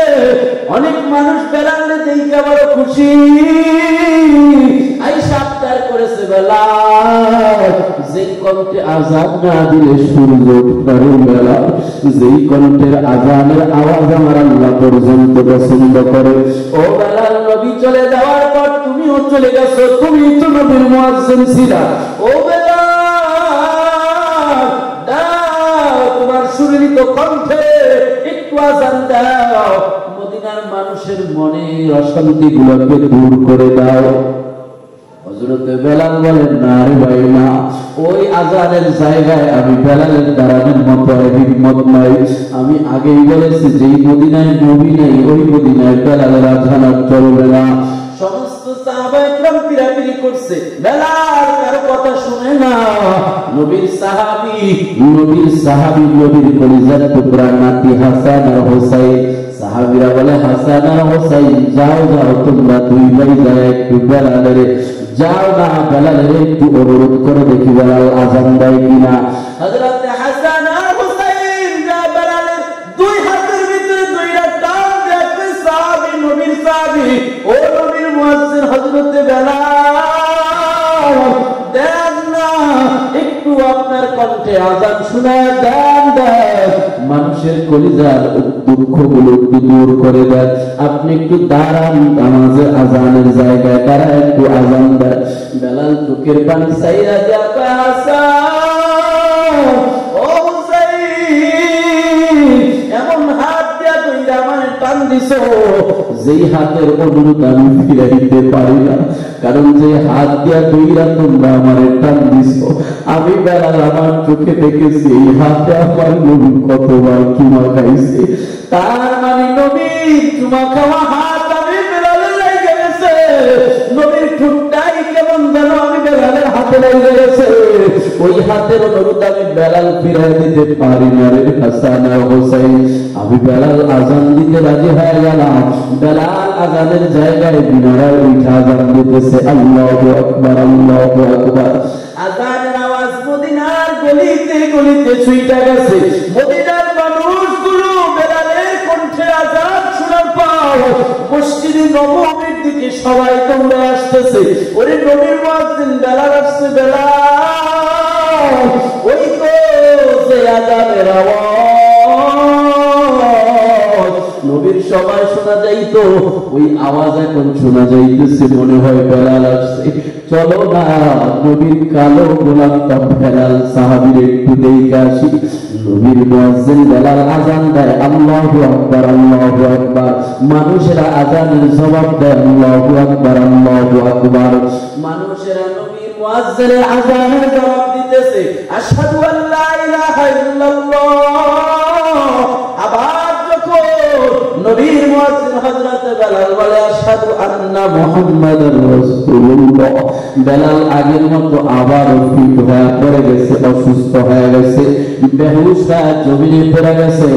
অনেক মানুষ বেলালে দেখে বড় খুশি। আয়েশা আবদার করেছে, বেলাল, যে কণ্ঠে আজান না দিলে সূর্য ওঠার বেলা, যেই কণ্ঠের আজানের আওয়াজ আমার আল্লাহ পর্যন্ত পছন্দ করে, ও বেলাল, নবী চলে যাওয়ার পর তুমিও চলে গেছো, তুমি তো নবীর মুয়াজ্জিন ছিলা। ও বেলাল, দাও তোমার সুরিত কণ্ঠে একটু আজান দাও, মদিনার মানুষের মনে অশান্তি গুলোকে দূর করে দাও। হজরতে বেলাল বলেন, না রে ভাই না, ওই আজানের জায়গায় আমি বেলালের দাঁড়ানোর মতো হিম্মত নাই। আমি আগেই বলেছি যেই মদিনায় নবী নেই ওই মদিনায় বেলালের আজান আর চলবে না। সমস্ত সাহাবা একরাম পিরাপিরি করছে, বেলাল কারো কথা শুনে না। নবীর সাহাবী নবীর কলিজার টুকরা নাতি হাসান আর হোসাইন, সাহাবীরা বলে হাসান আর হোসাইন যাও যাও তোমরা দুই ভাই যায় একটু বেলালের যাও না, বেলালের একটু অনুরোধ করে দেখি বেলাল আজান দেয় কিনা। হযরত হাসান আর হোসাইন যা বেলালের দুই হাতের ভিতরে দুইটা টান দেখে সাহাবী নবীর সাহাবী ও নবীর মুয়াজ্জিন হযরত বেলাল দেন না একটু আপনার কণ্ঠে আজান শোনায় দেন, মানুষের কলিজার দুঃখগুলো একটু দূর করে দেন, আপনি একটু দাঁড়ান নামাজে আজানের জায়গায় তারা একটু আজান দেন। বেলাল চোখের পানি চাইরা দিয়া কয়, হাসান ও হুসাইন এমন হাত দিয়া কইরা মানে টান দিছো যেই হাতের অনুরোধ আমি ফিরাইতে পারি না, কারণ যে হাত দিয়া কইরা তোমরা আমারে টান দিছো আমি বেলাল আমার চোখে দেখেছি এই হাতে আমার নবী কতবার চুমা খাইছে। তার মানে নবীর চুমা খাওয়া হাত আমি বেলালের লেগে গেছে, নবীর ঠোঁটটাই কেমন যেন আমি বেলালের হাতে লেগে গেছে, ওই হাতের অনুরোধ আমি বেলাল ফিরাই দিতে পারি না রে হাসান আর হোসাইন। আমি বেলাল আজান দিতে রাজি হয়ে গেলাম। বেলাল আজানের জায়গায় বিনারায় উঠে আজান দিতেছে, আল্লাহু আকবার আল্লাহু আকবার। আজানের আওয়াজ মদিনার গলিতে গলিতে ছুঁইটা গেছে। মদিনার মানুষগুলো বেলালের কণ্ঠে আজান শোনার পর মসজিদে নববীর দিকে সবাই দৌড়ে আসতেছে, ওরে নবীর মুয়াজ্জিন বেলাল আসছে, বেলাল ওই তো যে আজানের আওয়াজ নবীর সবাই শোনা যাইতো, ওই আওয়াজ এখন শোনা যাইতেছে, মনে হয় বেলাল আসছে। চলো না নবীর কালো গোলাপটা বেলাল সাহাবীর একটু দেখে আসি। নবীর মুয়াজ্জিন বেলাল আজান দেয়, আল্লাহু আকবার আল্লাহু আকবার। মানুষেরা আজানের জবাব দেয়, আল্লাহু আকবার আল্লাহু আকবার। মানুষেরা নবীর মুয়াজ্জিনের আজানের জবাব দিতেছে, আশহাদু আল্লা ইলাহা ইল্লাল্লাহ। আবার যখন নবীর মুয়াজ্জিন হযরত বেলাল বলে, আশহাদু আন্না মুহাম্মাদার রাসূলুল্লাহ, বেলাল আগের মতো আবার ফিট হয়ে পড়ে গেছে, অসুস্থ হয়ে গেছে, বেহুশ হয়ে জমিনে পড়ে গেছে।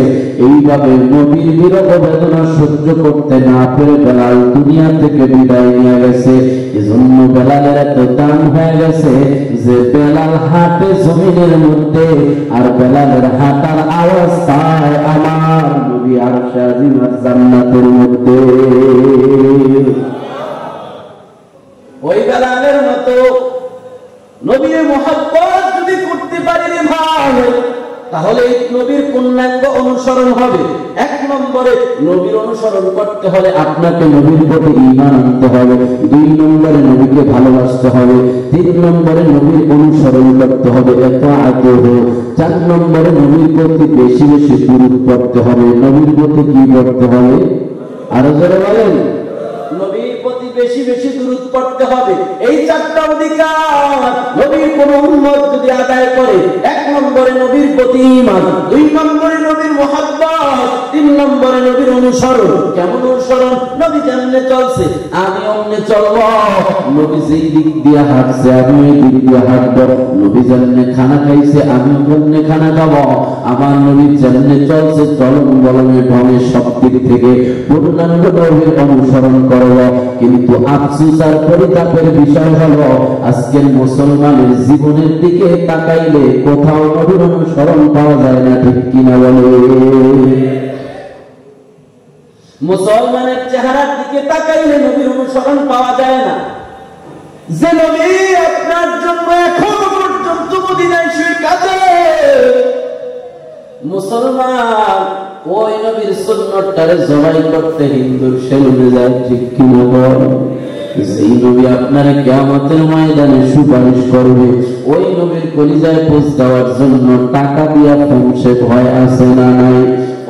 এইভাবে নবীর বিরহ বেদনা সহ্য করতে না পেরে বেলাল দুনিয়া থেকে বিদায় নিয়ে গেছে। এজন্য বেলালের এত দাম হয়ে গেছে যে বেলাল হাঁটে জমিনের মধ্যে, আর বেলালের হাঁটার আওয়াজ পায় আমার নবী আরশে আজিম আর জান্নাতের মধ্যে। ওই বেলালের মতো নবীর মুহাব্বত যদি করতে পারি রে ভাই, তাহলে নবীর পূর্ণাঙ্গ অনুসরণ হবে। এক নম্বরে নবীর অনুসরণ করতে হলে আপনাকে নবীর প্রতি ঈমান আনতে হবে, দুই নম্বরে নবীকে ভালোবাসতে হবে, তিন নম্বরে নবীর অনুসরণ করতে হবে, ইতাআতুহু, চার নম্বরে নবীর প্রতি বেশি বেশি দুরূদ পড়তে হবে। নবীর প্রতি কি করতে হবে? আরো জোরে বলেন। নবীর প্রতি বেশি বেশি দুরূদ পড়তে হবে। এই চারটা অধিকার নবীর কোন উম্মত যদি আদায় করে, এক নম্বরে নবীর প্রতি ঈমান, দুই নম্বরে নবীর মুহাব্বত, তিন নম্বরে নবীর অনুসরণ। কেমন অনুসরণ? নবী যেমনে চলছে আমি অমনে চলব, নবী যেই দিক দিয়ে হাঁটছে আমি ওই দিক দিয়ে হাঁটব, নবী যেমনে খানা খাইছে আমি অমনে খানা খাবো, আমার নবী যেমনে চলছে চলন বলনে ঢঙে সব দিক থেকে পূর্ণাঙ্গ নবীর অনুসরণ করব। কিন্তু আফসোস আর পরিতাপের বিষয় হলো আজকের মুসলমানের জীবনের দিকে তাকাইলে কোথাও নবীর অনুসরণ পাওয়া যায় না, ঠিক কিনা বলে? মুসলমানের চেহারার দিকে তাকাইলে নবীর অনুসরণ পাওয়া যায় না। যে নবী আপনার জন্য এখনো পর্যন্ত মদিনায় শুয়ে কাঁদে, মুসলমান ওই নবীর সুন্নতটারে জবাই করতে হিন্দুর সেলুনে যায়, ঠিক কিনা বল? সেই নবী আপনারা কিয়ামতের ময়দানে সুপারিশ করবে, ওই নবীর কলিজায় পৌঁছ দেওয়ার জন্য টাকা দিয়া পৌঁছে ভয় আছে না নাই?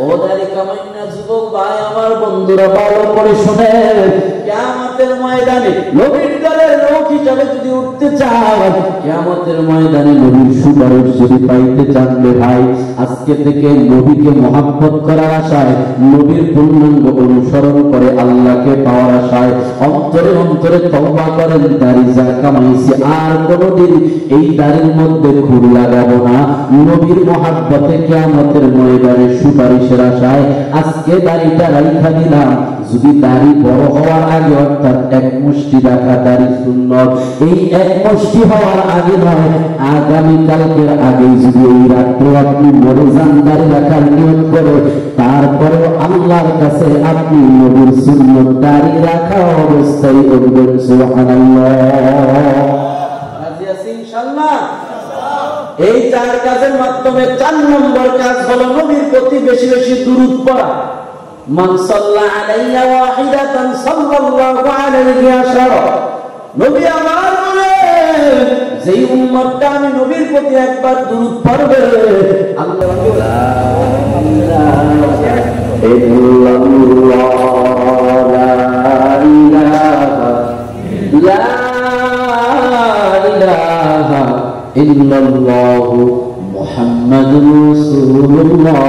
ও দাড়ি কামাইনা যুবক ভাই আমার বন্ধুরা ভালো করে শুনেন, কিয়ামতের ময়দানে নবীর দলের লোক হিসাবে যদি উঠতে চান, কিয়ামতের ময়দানে নবীর সুপারিশ যদি পাইতে চান ভাই, আজকে থেকে নবীকে মহব্বত করার আশায়, নবীর পূর্ণাঙ্গ অনুসরণ করে আল্লাহকে পাওয়ার আশায় অন্তরে অন্তরে তওবা করেন। দাড়ি যা কামাইছি আর কোনদিন এই দাড়ির মধ্যে খুর লাগাবো না। নবীর মহব্বতে কিয়ামতের ময়দানে সুপারিশের আশায় আজকে দাড়িটা রাইখা দিলাম। যদি দাড়ি বড় হওয়ার আগে, অর্থাৎ এক মুষ্টি রাখা দাড়ি সুন্নত, এই এক মুষ্টি হওয়ার আগে নয়, আগামী কালকের আগে যদি এই রাত্রে আপনি মরে যান দাড়ি রাখার নিয়ত করে, তারপরেও আল্লাহর কাছে আপনি নবীর সুন্নত দাড়ি রাখা অবস্থায় করবেন। সুবহানাল্লাহ। রাজি আছি ইনশাআল্লাহ? এই চার কাজের মাধ্যমে 4 নম্বর কাজ হলো নবীর প্রতি বেশি বেশি দুরূদ পড়া। মান সাল্লা আলাইয়া ওয়াহিদাতান সাল্লাল্লাহু আলাইহি আশারা। নবী আমার বলেন, যেই উম্মতটা আমি নবীর প্রতি একবার দুরূদ পড়বে, আল্লাহ ইল্লাল্লাহু মুহাম্মাদুর রাসূলুল্লাহ।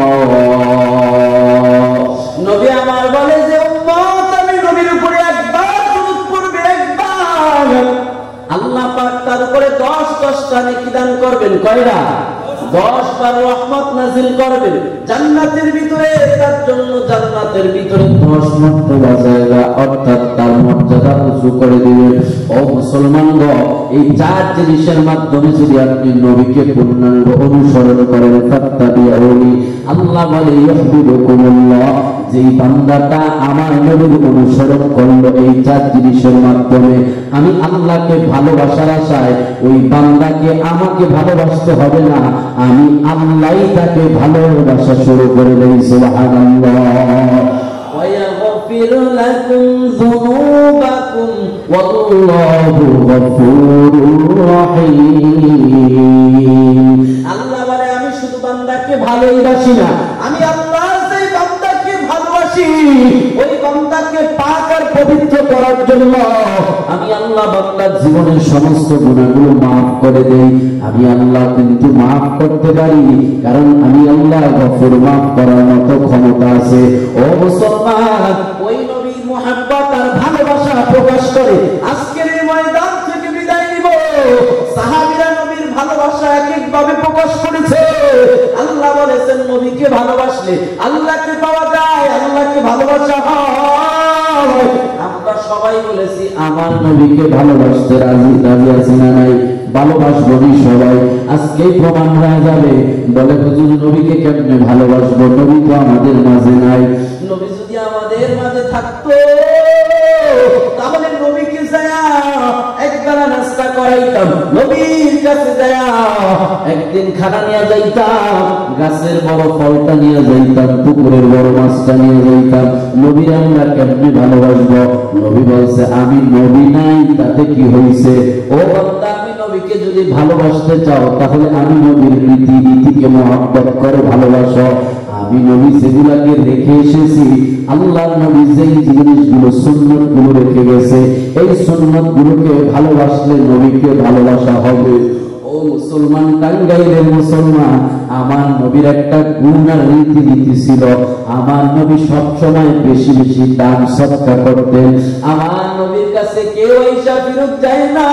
নবী আমার বলে যে উম্মত আমি নবীর উপরে একবার দুরূদ পড়বে, একবার, আল্লাহ পাক তার উপরে 10টা নেকি দান করবেন। কয়টা? 10 বার রহমত নাযিল করবেন। জান্নাতের ভিতরে তার জন্য জান্নাতের ভিতরে 10 মর্তবা জায়গা, অর্থাৎ তার মর্যাদা উঁচু করে দিবেন। ও মুসলমানগণ, এই 4 জিনিসের মাধ্যমে যদি আপনি নবীকে পূর্ণাঙ্গ অনুসরণ করেন, ফাত্তাবিউনি, আল্লাহ বলে ইউহিব্বুকুমুল্লাহ, যেই বান্দাটা আমার নবীর অনুসরণ করলো এই 4 জিনিসের মাধ্যমে, আমি আল্লাহকে ভালোবাসার আশায় ওই বান্দাকে আমাকে ভালোবাসতে হবে না, আমি আল্লাহই তাকে ভালোবাসা শুরু করে দেই। সুবহানাল্লাহ। ويغفر لكم ذنوبكم والله غفور رحيم। আল্লাহ বলে আমি শুধু বান্দাকে ভালোই বাসি না, আমি আল্লাহ যেই বান্দাকে ভালোবাসি ওই বান্দাকে পাক আর পবিত্র করার জন্য আমি আল্লাহ বান্দার জীবনের সমস্ত গুনাহগুলো maaf করে দেই। আমি আল্লাহ কিন্তু maaf করতে পারি, কারণ আমি আল্লাহ গফুর, maaf করার মতো ক্ষমতা আছে। ও মুসলমান, ওই নবীর মুহাব্বত আর ভালোবাসা প্রকাশ করে আজকের এই ময়দান থেকে বিদায় নিব। সাহাবীরা নবীর ভালোবাসা এক এক ভাবে প্রকাশ করেছে। আল্লাহ বলেছেন নবীকে ভালোবাসলে আল্লাহকে পাওয়া যায়, আল্লাহকে ভালোবাসা হয়। আমরা সবাই বলেছি আমার নবীকে ভালোবাসতে রাজি আছি না নাই? ভালোবাসবো সবাই। আজকেই প্রমাণ হয়ে যাবে। বলে হুজুর নবীকে কেমনে ভালোবাসবো? নবী তো আমাদের মাঝে নাই। নবী যদি আমাদের মাঝে থাকতো তাহলে নবীকে যায়া একবেলা নাস্তা করাইতাম, নবীর কাছে যায়া একদিন খানা নিয়ে যাইতাম, গাছের বড় ফলটা নিয়ে যাইতাম, পুকুরের বড় মাছটা নিয়ে যাইতাম। নবী আমরা কেমনে ভালোবাসবো? নবী বলছে আমি নবী নাই তাতে কি হয়েছে? ও বান্দা, আমি নবীকে যদি ভালোবাসতে চাও তাহলে আমি নবীর নীতিকে মহব্বত করে ভালোবাসো। আমি নবী যেগুলাকে রেখে এসেছি, আল্লাহ নবী যেই জিনিসগুলো সুন্নত গুলো রেখে গেছে, এই সুন্নত গুলোকে ভালোবাসলে নবীকে ভালোবাসা হবে। ও মুসলমান, টাঙ্গাইলের মুসলমান, আমার নবীর একটা গুণ আর রীতি ছিল। আমার নবী সবসময় বেশি বেশি দান সদকা করতেন। আমার নবীর কাছে কেউ আইসা ফিরত যায় না।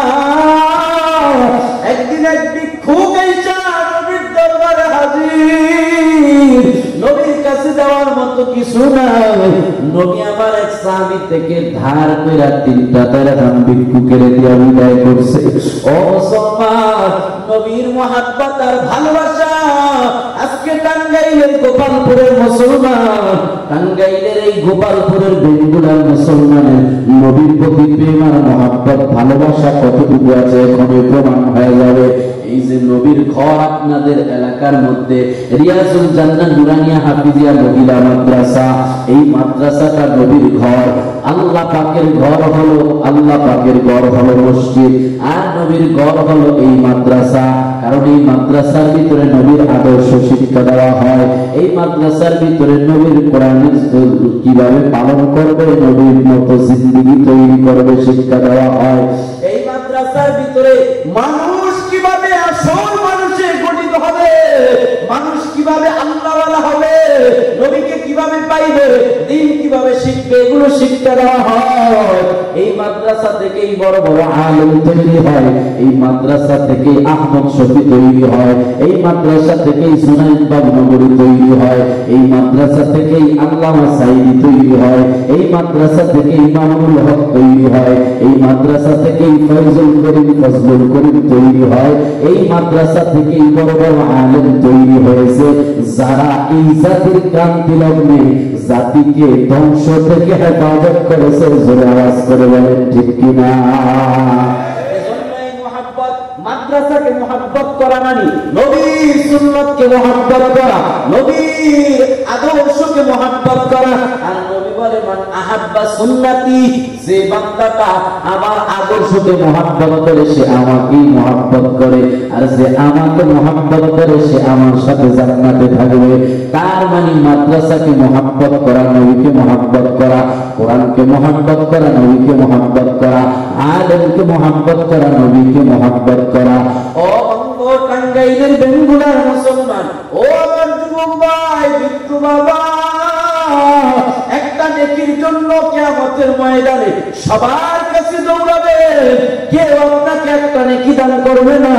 একদিন এক ভিক্ষুক আইসা নবীর দরবারে হাজির। নবীর কাছে দেওয়ার মতো কিছু নাই। নবী আমার এক সাহাবী থেকে ধার কইরা 3টা দিরহাম ভিক্ষুকের দিয়া বিদায় করছে। ও মুসলমান, নবীর মুহাব্বত আর ভালোবাসা আজকে টাঙ্গাইলের গোপালপুরের মুসলমান, টাঙ্গাইলের এই গোপালপুরের বেঙ্গুলার মুসলমানের নবীর প্রতি প্রেম আর মুহাব্বত ভালোবাসা কতটুকু আছে এখন প্রমাণ হয়ে যাবে। এই যে নবীর ঘর আপনাদের এলাকার মধ্যে রিয়াজুল জান্নাহ নুরানিয়া হাফিজিয়া মহিলা মাদ্রাসা, এই মাদ্রাসাটা নবীর ঘর। আল্লাহ পাকের ঘর হলো, আল্লাহ পাকের ঘর হলো মসজিদ, আর নবীর ঘর হলো এই মাদ্রাসা। কারণ এই মাদ্রাসার ভিতরে নবীর আদর্শ শিক্ষা দেওয়া হয়। এই মাদ্রাসার ভিতরে নবীর কোরআনের কিভাবে পালন করবে, নবীর মতো জিন্দেগি তৈরি করবে শিক্ষা দেওয়া হয়। এই মাদ্রাসা মাদ্রাসার ভিতরে মানুষ কিভাবে আসল মানুষে গঠিত হবে, মানুষ কিভাবে আল্লাহওয়ালা হবে, নবীকে কিভাবে পাইবে, দ্বীন কিভাবে শিখবে, এগুলো শিক্ষা দেওয়া হয়। এই মাদ্রাসা থেকেই বড় বড় আলেম তৈরি হয়, এই মাদ্রাসা থেকে আহমদ শফি তৈরি হয়, এই মাদ্রাসা থেকেই সুনাইদ বাবনগরী তৈরি হয়, এই মাদ্রাসা থেকেই আল্লামা সাঈদী তৈরি হয়, এই মাদ্রাসা থেকেই মামুনুল হক তৈরি হয়, এই মাদ্রাসা থেকেই ফয়জুল করিম ফজলুল করিম তৈরি হয়, এই মাদ্রাসা থেকেই বড় বড় আলেম তৈরি হয়েছে, যারা এই জাতির ক্রান্তি লগ্নে জাতিকে ধ্বংস থেকে হেফাজত করেছে। জোরে আওয়াজ করে বলেন ঠিক কিনা? মাদ্রাসাকে মহব্বত করা মানে নবীর সুন্নতকে মহব্বত করা, নবীর আদর্শকে মহব্বত করা। আর নবী বলে মান আহাব্বা সুন্নতি, যে বান্দাটা আমার আদর্শকে মহব্বত করে সে আমাকেই মহব্বত করে, আর যে আমাকে মহব্বত করে সে আমার সাথে জান্নাতে থাকবে। তার মানে মাদ্রাসাকে মহব্বত করা, নবীকে মহব্বত করা, কোরআনকে মহব্বত করা, নবীকে মহব্বত করা, আলেমকে মহব্বত করা, নবীকে মহব্বত করা। ও বঙ্গ টাঙ্গাইলের বেঙ্গুলার মুসলমান, ও আমার যুবক ভাই, বিট্টু বাবা, একটা নেকির জন্য কিয়ামতের ময়দানে সবার কাছে দৌড়াবে, কেউ আপনাকে একটা নেকি দান করবে না।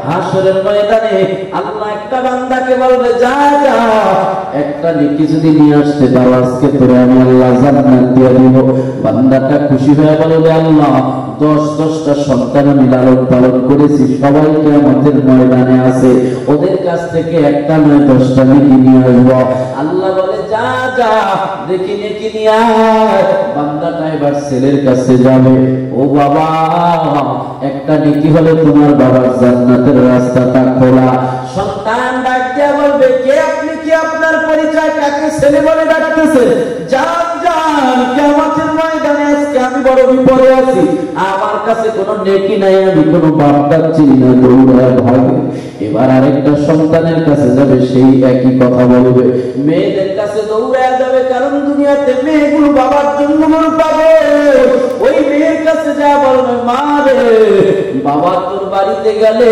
হাসরের ময়দানে আল্লাহ একটা বান্দাকে বলবে, যা যা একটা নেকি যদি নিয়ে আসতে পারো আজকে তোরে আমি আল্লাহ জান্নাত দিয়ে দিব। বান্দাটা খুশি হয়ে বলবে, আল্লাহ 10-10টা সন্তান আমি লালন পালন করেছি, সবাইকে আমাদের ময়দানে আছে, ওদের কাছ থেকে একটা নয় 10টা নেকি নিয়ে আসবো। আল্লাহ বলে, যা যা দেখি নেকি নিয়ে আয়। বান্দাটা এবার ছেলের কাছে যাবে, ও বাবা একটা নেকি হলে তোমার বাবার জান্নাতের রাস্তাটা খোলা। সন্তান ডাক দিয়া বলবে, কে আপনি, কি আপনার পরিচয়, কাকে ছেলে বলে ডাকতেছে? যান যান, কিয়ামতের ময়দানে আজকে আমি বড় বিপদে আছি, আমার কাছে কোনো নেকি নাই, আমি কোনো বার্তা চিনি না, দৌড়ায় ভাগে। এবার আরেকটা সন্তানের কাছে যাবে, সেই একই কথা বলবে। মেয়েদের কাছে দৌড়ায় যাবে, কারণ দুনিয়াতে মেয়েগুলো বাবার জন্য মন পাবে। ওই মেয়ের কাছে যা বলবে, মা রে বাবা তোর বাড়িতে গেলে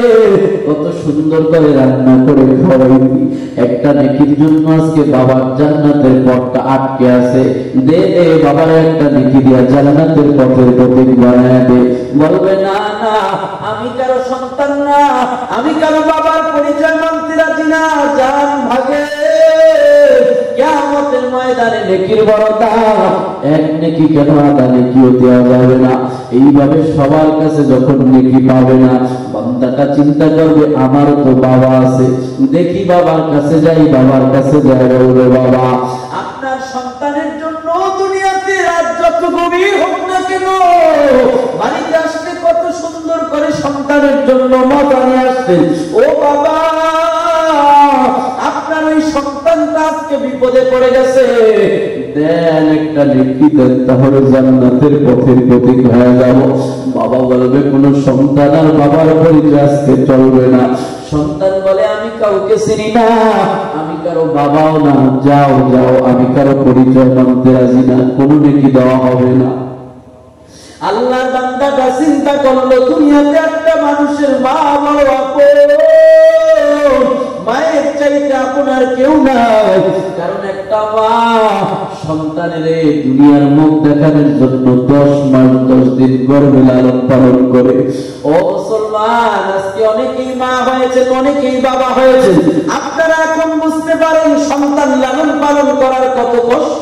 কত সুন্দর করে রান্না করে খাওয়াইবি, একটা নেকির জন্য আজকে বাবার জান্নাতের পথটা আটকে আছে, দে দে বাবার একটা নেকি দিয়া জান্নাতের পথের প্রতীক বানায় দে। বলবে, না না আমি কারো সন্তান না, আমি কারো বাবার পরিচয় মানতে রাজি না, জান ভাগে। কিয়ামতের ময়দানে নেকির বড় দাম, এক নেকি কেন আধা নেকিও দেওয়া যাবে না। এইভাবে সবার কাছে যখন নেকি পাবে না, বান্দাটা চিন্তা করবে, আমারও তো বাবা আছে, দেখি বাবার কাছে যাই, বাবার কাছে যাই, বলবে, বাবা আপনার সন্তানের জন্য দুনিয়াতে রাত যত গভীর হোক না কেন, বাড়িতে আসলে কত সুন্দর করে সন্তানের জন্য মজা নিয়ে আসতেন। ও বাবা আপনার ওই সন্তানটা আজকে বিপদে পড়ে গেছে, দেন একটা নেকি দেন, তাহলে জান্নাতের পথের প্রতীক হয়ে যাব। বাবা বলবে, কোন সন্তান আর বাবার পরিচয় আজকে চলবে না। সন্তান বলে, আমি কাউকে চিনি না, আমি কারো বাবাও না, যাও যাও, আমি কারো পরিচয় মানতে রাজি না, কোনো নেকি দেওয়া হবে না। আল্লাহর বান্দাটা চিন্তা করলো, দুনিয়াতে একটা মানুষের মা বড় আপন, মায়ের চাইতে আপনার কেউ নাই। কারণ একটা মা সন্তানের দুনিয়ার মুখ দেখানোর জন্য 10 মাস 10 দিন গর্ভে লালন পালন করে। ও মুসলমান, আজকে অনেকেই মা হয়েছে, অনেকেই বাবা হয়েছে, আপনারা এখন বুঝতে পারেন সন্তান লালন পালন করার কত কষ্ট।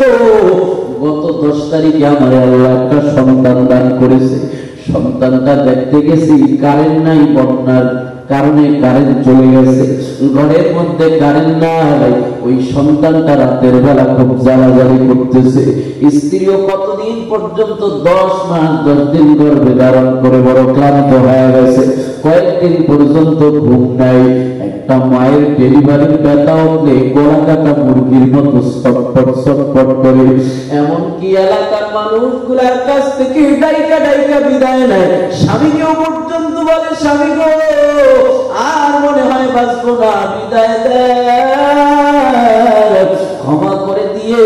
গত 10 তারিখে আমার আল্লাহ একটা সন্তান দান করেছে। সন্তানটা দেখতে গেছি, কারেন্ট নাই, বন্যার কারণে কারেন্ট চলে গেছে, ঘরের মধ্যে কারেন্ট নাই। ওই সন্তানটা রাতের বেলা খুব জ্বালাজালি করতেছে। স্ত্রীও কতদিন পর্যন্ত 10 মাস 10 দিন গর্ভে ধারণ করে বড় ক্লান্ত হয়ে গেছে, কয়েকদিন পর্যন্ত ঘুম নাই। একটা মায়ের ডেলিভারির ব্যথা উঠলে গোড়া কাটা মুরগির মতো ছটফট ছটফট করে। এমনকি এলাকার মানুষগুলার কাছ থেকে ডাইকা ডাইকা বিদায় নেয়, স্বামীকেও পর্যন্ত বলে, স্বামী গো আর মনে হয় বাঁচবো না, বিদায় দেয়। ক্ষমা করে দিয়ে,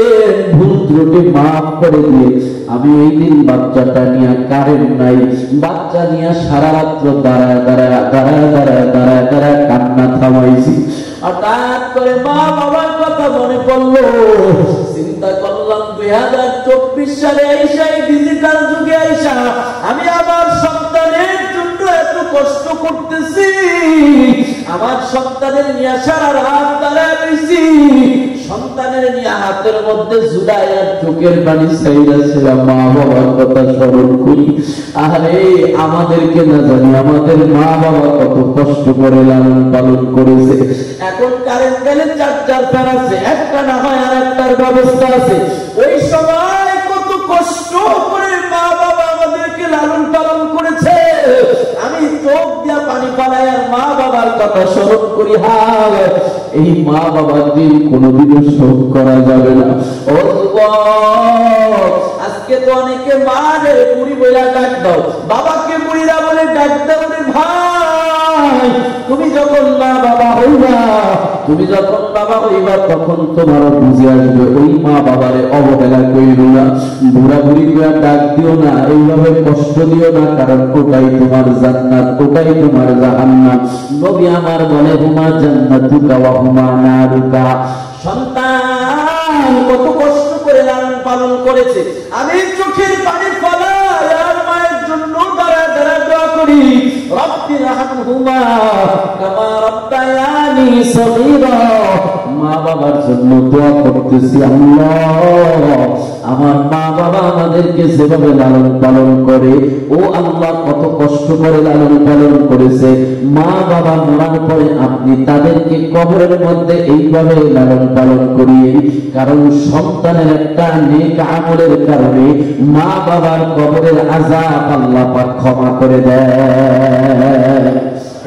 ভুল ত্রুটি মাফ করে দিয়ে। আমি ওই দিন বাচ্চাটা নিয়ে, কারেন্ট নাই, বাচ্চা নিয়ে সারা রাত্র দাঁড়ায় কান্না থামাইছি। হঠাৎ করে মা বাবার কথা মনে পড়লো। চিন্তা করলাম 2024 সালে আইসা, ডিজিটাল যুগে আইসা আমি আমার সন্তানের জন্য এত কষ্ট করতেছি, আমার সন্তানের নিয়ে সারা রাত দাঁড়ায় রয়েছি, সন্তানের নিয়ে হাতের মধ্যে জুড়াই আর চোখের পানি চাইছিলাম। মা বাবার কথা স্মরণ করি, আরে আমাদেরকে না জানি আমাদের মা বাবা কত কষ্ট করে লালন পালন করেছে। এখন কারেন্ট গেলে 4 ফ্যান আছে, একটা না হয় আর একটার ব্যবস্থা আছে। ওই সময় কত কষ্ট করে মা বাবা আমাদেরকে লালন পালন করেছে। আমি চোখ দিয়া পানি পালাই আর মা বাবার কথা স্মরণ করি। হায়, এই মা বাবার দিন কোনোদিনও শোক করা যাবে না। ও আজকে তো অনেকে মারে বুড়ি বইলা ডাক দাও, বাবাকে বুড়িরা বলে ডাক দাও। রে ভাই, তুমি যখন মা বাবা হইবা, তখন তোমার বুঝে আসবে ওই মা বাবারে অবহেলা করিও না, বুড়া বুড়ি ডাক দিও না, এইভাবে কষ্ট দিও না, কারণ ওটাই তোমার জান্নাত, ওটাই তোমার জাহান্নাম। নবী আমার বলে, হুমা জান্নাতুকা ওয়া হুমা নারুকা। সন্তান কত কষ্ট করে লালন পালন করেছে, আমি চোখের পানি ফেলাই আর মায়ের জন্য দাঁড়া দোয়া করি, রব্বি রহমহুমা কামা রাব্বায়ানি সগীরা। মা বাবার জন্য দোয়া করতেছি, আল্লাহ আমার মা বাবা আমাদেরকে যেভাবে লালন পালন করে, ও আল্লাহ কত কষ্ট করে লালন পালন করেছে। মা বাবা মরার পরে আপনি তাদেরকে কবরের মধ্যে এইভাবে লালন পালন করিয়ে, কারণ সন্তানের একটা নেক আমলের কারণে মা বাবার কবরের আযাব আল্লাহ পাক ক্ষমা করে দেয়।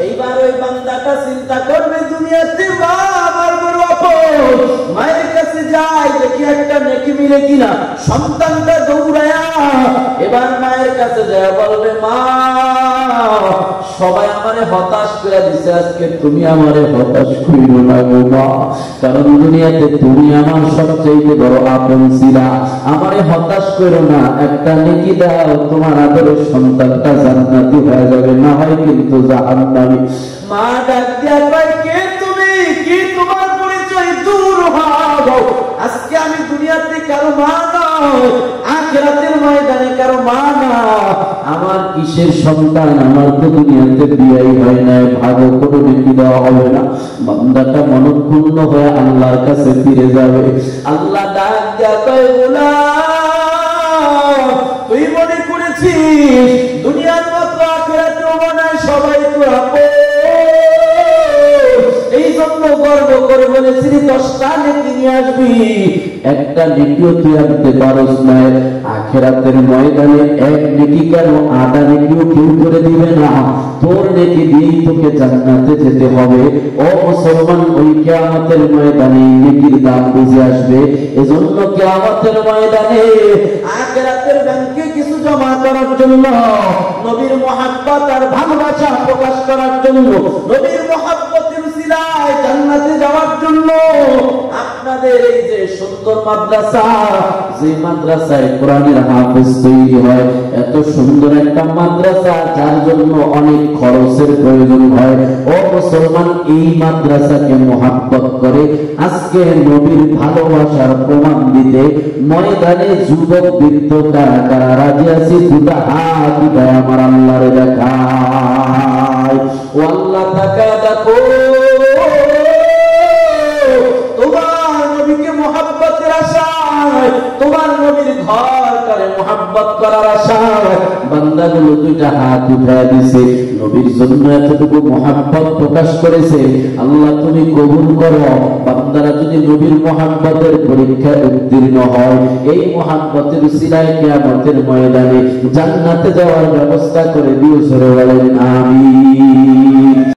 এইবার ওই বান্দাটা চিন্তা করবে, দুনিয়াতে মা আমার বড় আপন, মায়ের কাছে যাই দেখি একটা নেকি মিলে কিনা। সন্তানটা দৌড়ায়া এবার মায়ের কাছে যায়, বলবে মা সবাই আমারে হতাশ করে দিছে, আজকে তুমি আমারে হতাশ করিও না গো মা, কারণ দুনিয়াতে তুমি আমার সবচেয়ে বড় আপন ছিলা, আমারে হতাশ করো না, একটা নেকি দাও, তোমার আদরের সন্তানটা জান্নাতি হয়ে যাবে, না হয় কিন্তু জাহান্নামী। মা ডাক দিয়া কয়, কে তুমি, কি তোমার পরিচয়, দূর হও, আজকে আমি দুনিয়াতে কারো মা নয়, আখিরাতের ময়দানে কারো মা না। আমার কিসের সন্তান, আমার তো দুনিয়াতে বিয়াই হয় নাই, ভাগও কোনো নেকি দেওয়া হবে না। বান্দাটা মনক্ষুণ্ণ হয়ে আল্লাহর কাছে ফিরে যাবে। আল্লাহ ডাক দিয়া কয়, গোলাম তুই মনে করেছিস দুনিয়ার মতো আখিরাতেও মনে হয় সবাই তো আপন, এই জন্য গর্ব করে বলেছিলি 10টা নেকি নিয়ে আসবি, একটা নেকিও তুই আনতে পারস না। আখিরাতের ময়দানে এক নেকি কেন 8টা নেকিও কেউ করে দিবে না, তোর নেকি দিয়েই তোকে জান্নাতে যেতে হবে। ও মুসলমান, ওই কিয়ামতের ময়দানে নেকির দাম বুঝে আসবে। এজন্য কিয়ামতের ময়দানে আখিরাতের ব্যাংকে কিছু জমা করার জন্য, নবীর মুহাব্বত আর ভালোবাসা প্রকাশ করার জন্য, নবীর মুহাব্বতের উসিলায় জান্নাতে যাওয়ার জন্য, আপনাদের এই যে সুন্দর মাদ্রাসা, যে মাদ্রাসায় কোরআনের হাফেজ তৈরি হয়, এত সুন্দর একটা মাদ্রাসা যার জন্য অনেক খরচের প্রয়োজন হয়। ও মুসলমান, এই মাদ্রাসাকে মুহাব্বত করে আজকে নবীর ভালোবাসার প্রমাণ দিতে ময়দানে যুবক বৃদ্ধ কারা কারা রাজি আছি, দুটা হাত উঠায় আমার আল্লাহরে দেখায়। ও আল্লাহ, তাকা দেখো, তোমার নবীকে মুহাব্বতের আশায়, তোমার নবীর ঘরটারে মুহাব্বত করার আশায় বান্দাগুলো দুইটা হাত উঠায় দিছে, নবীর জন্য এতটুকু মুহাব্বত প্রকাশ করেছে। আল্লাহ তুমি কবুল করো, বান্দারা যদি নবীর মুহাব্বতের পরীক্ষায় উত্তীর্ণ হয়, এই মুহাব্বতের উসিলায় কিয়ামতের ময়দানে জান্নাতে যাওয়ার ব্যবস্থা করে দিও। সরে বলেন আমিন।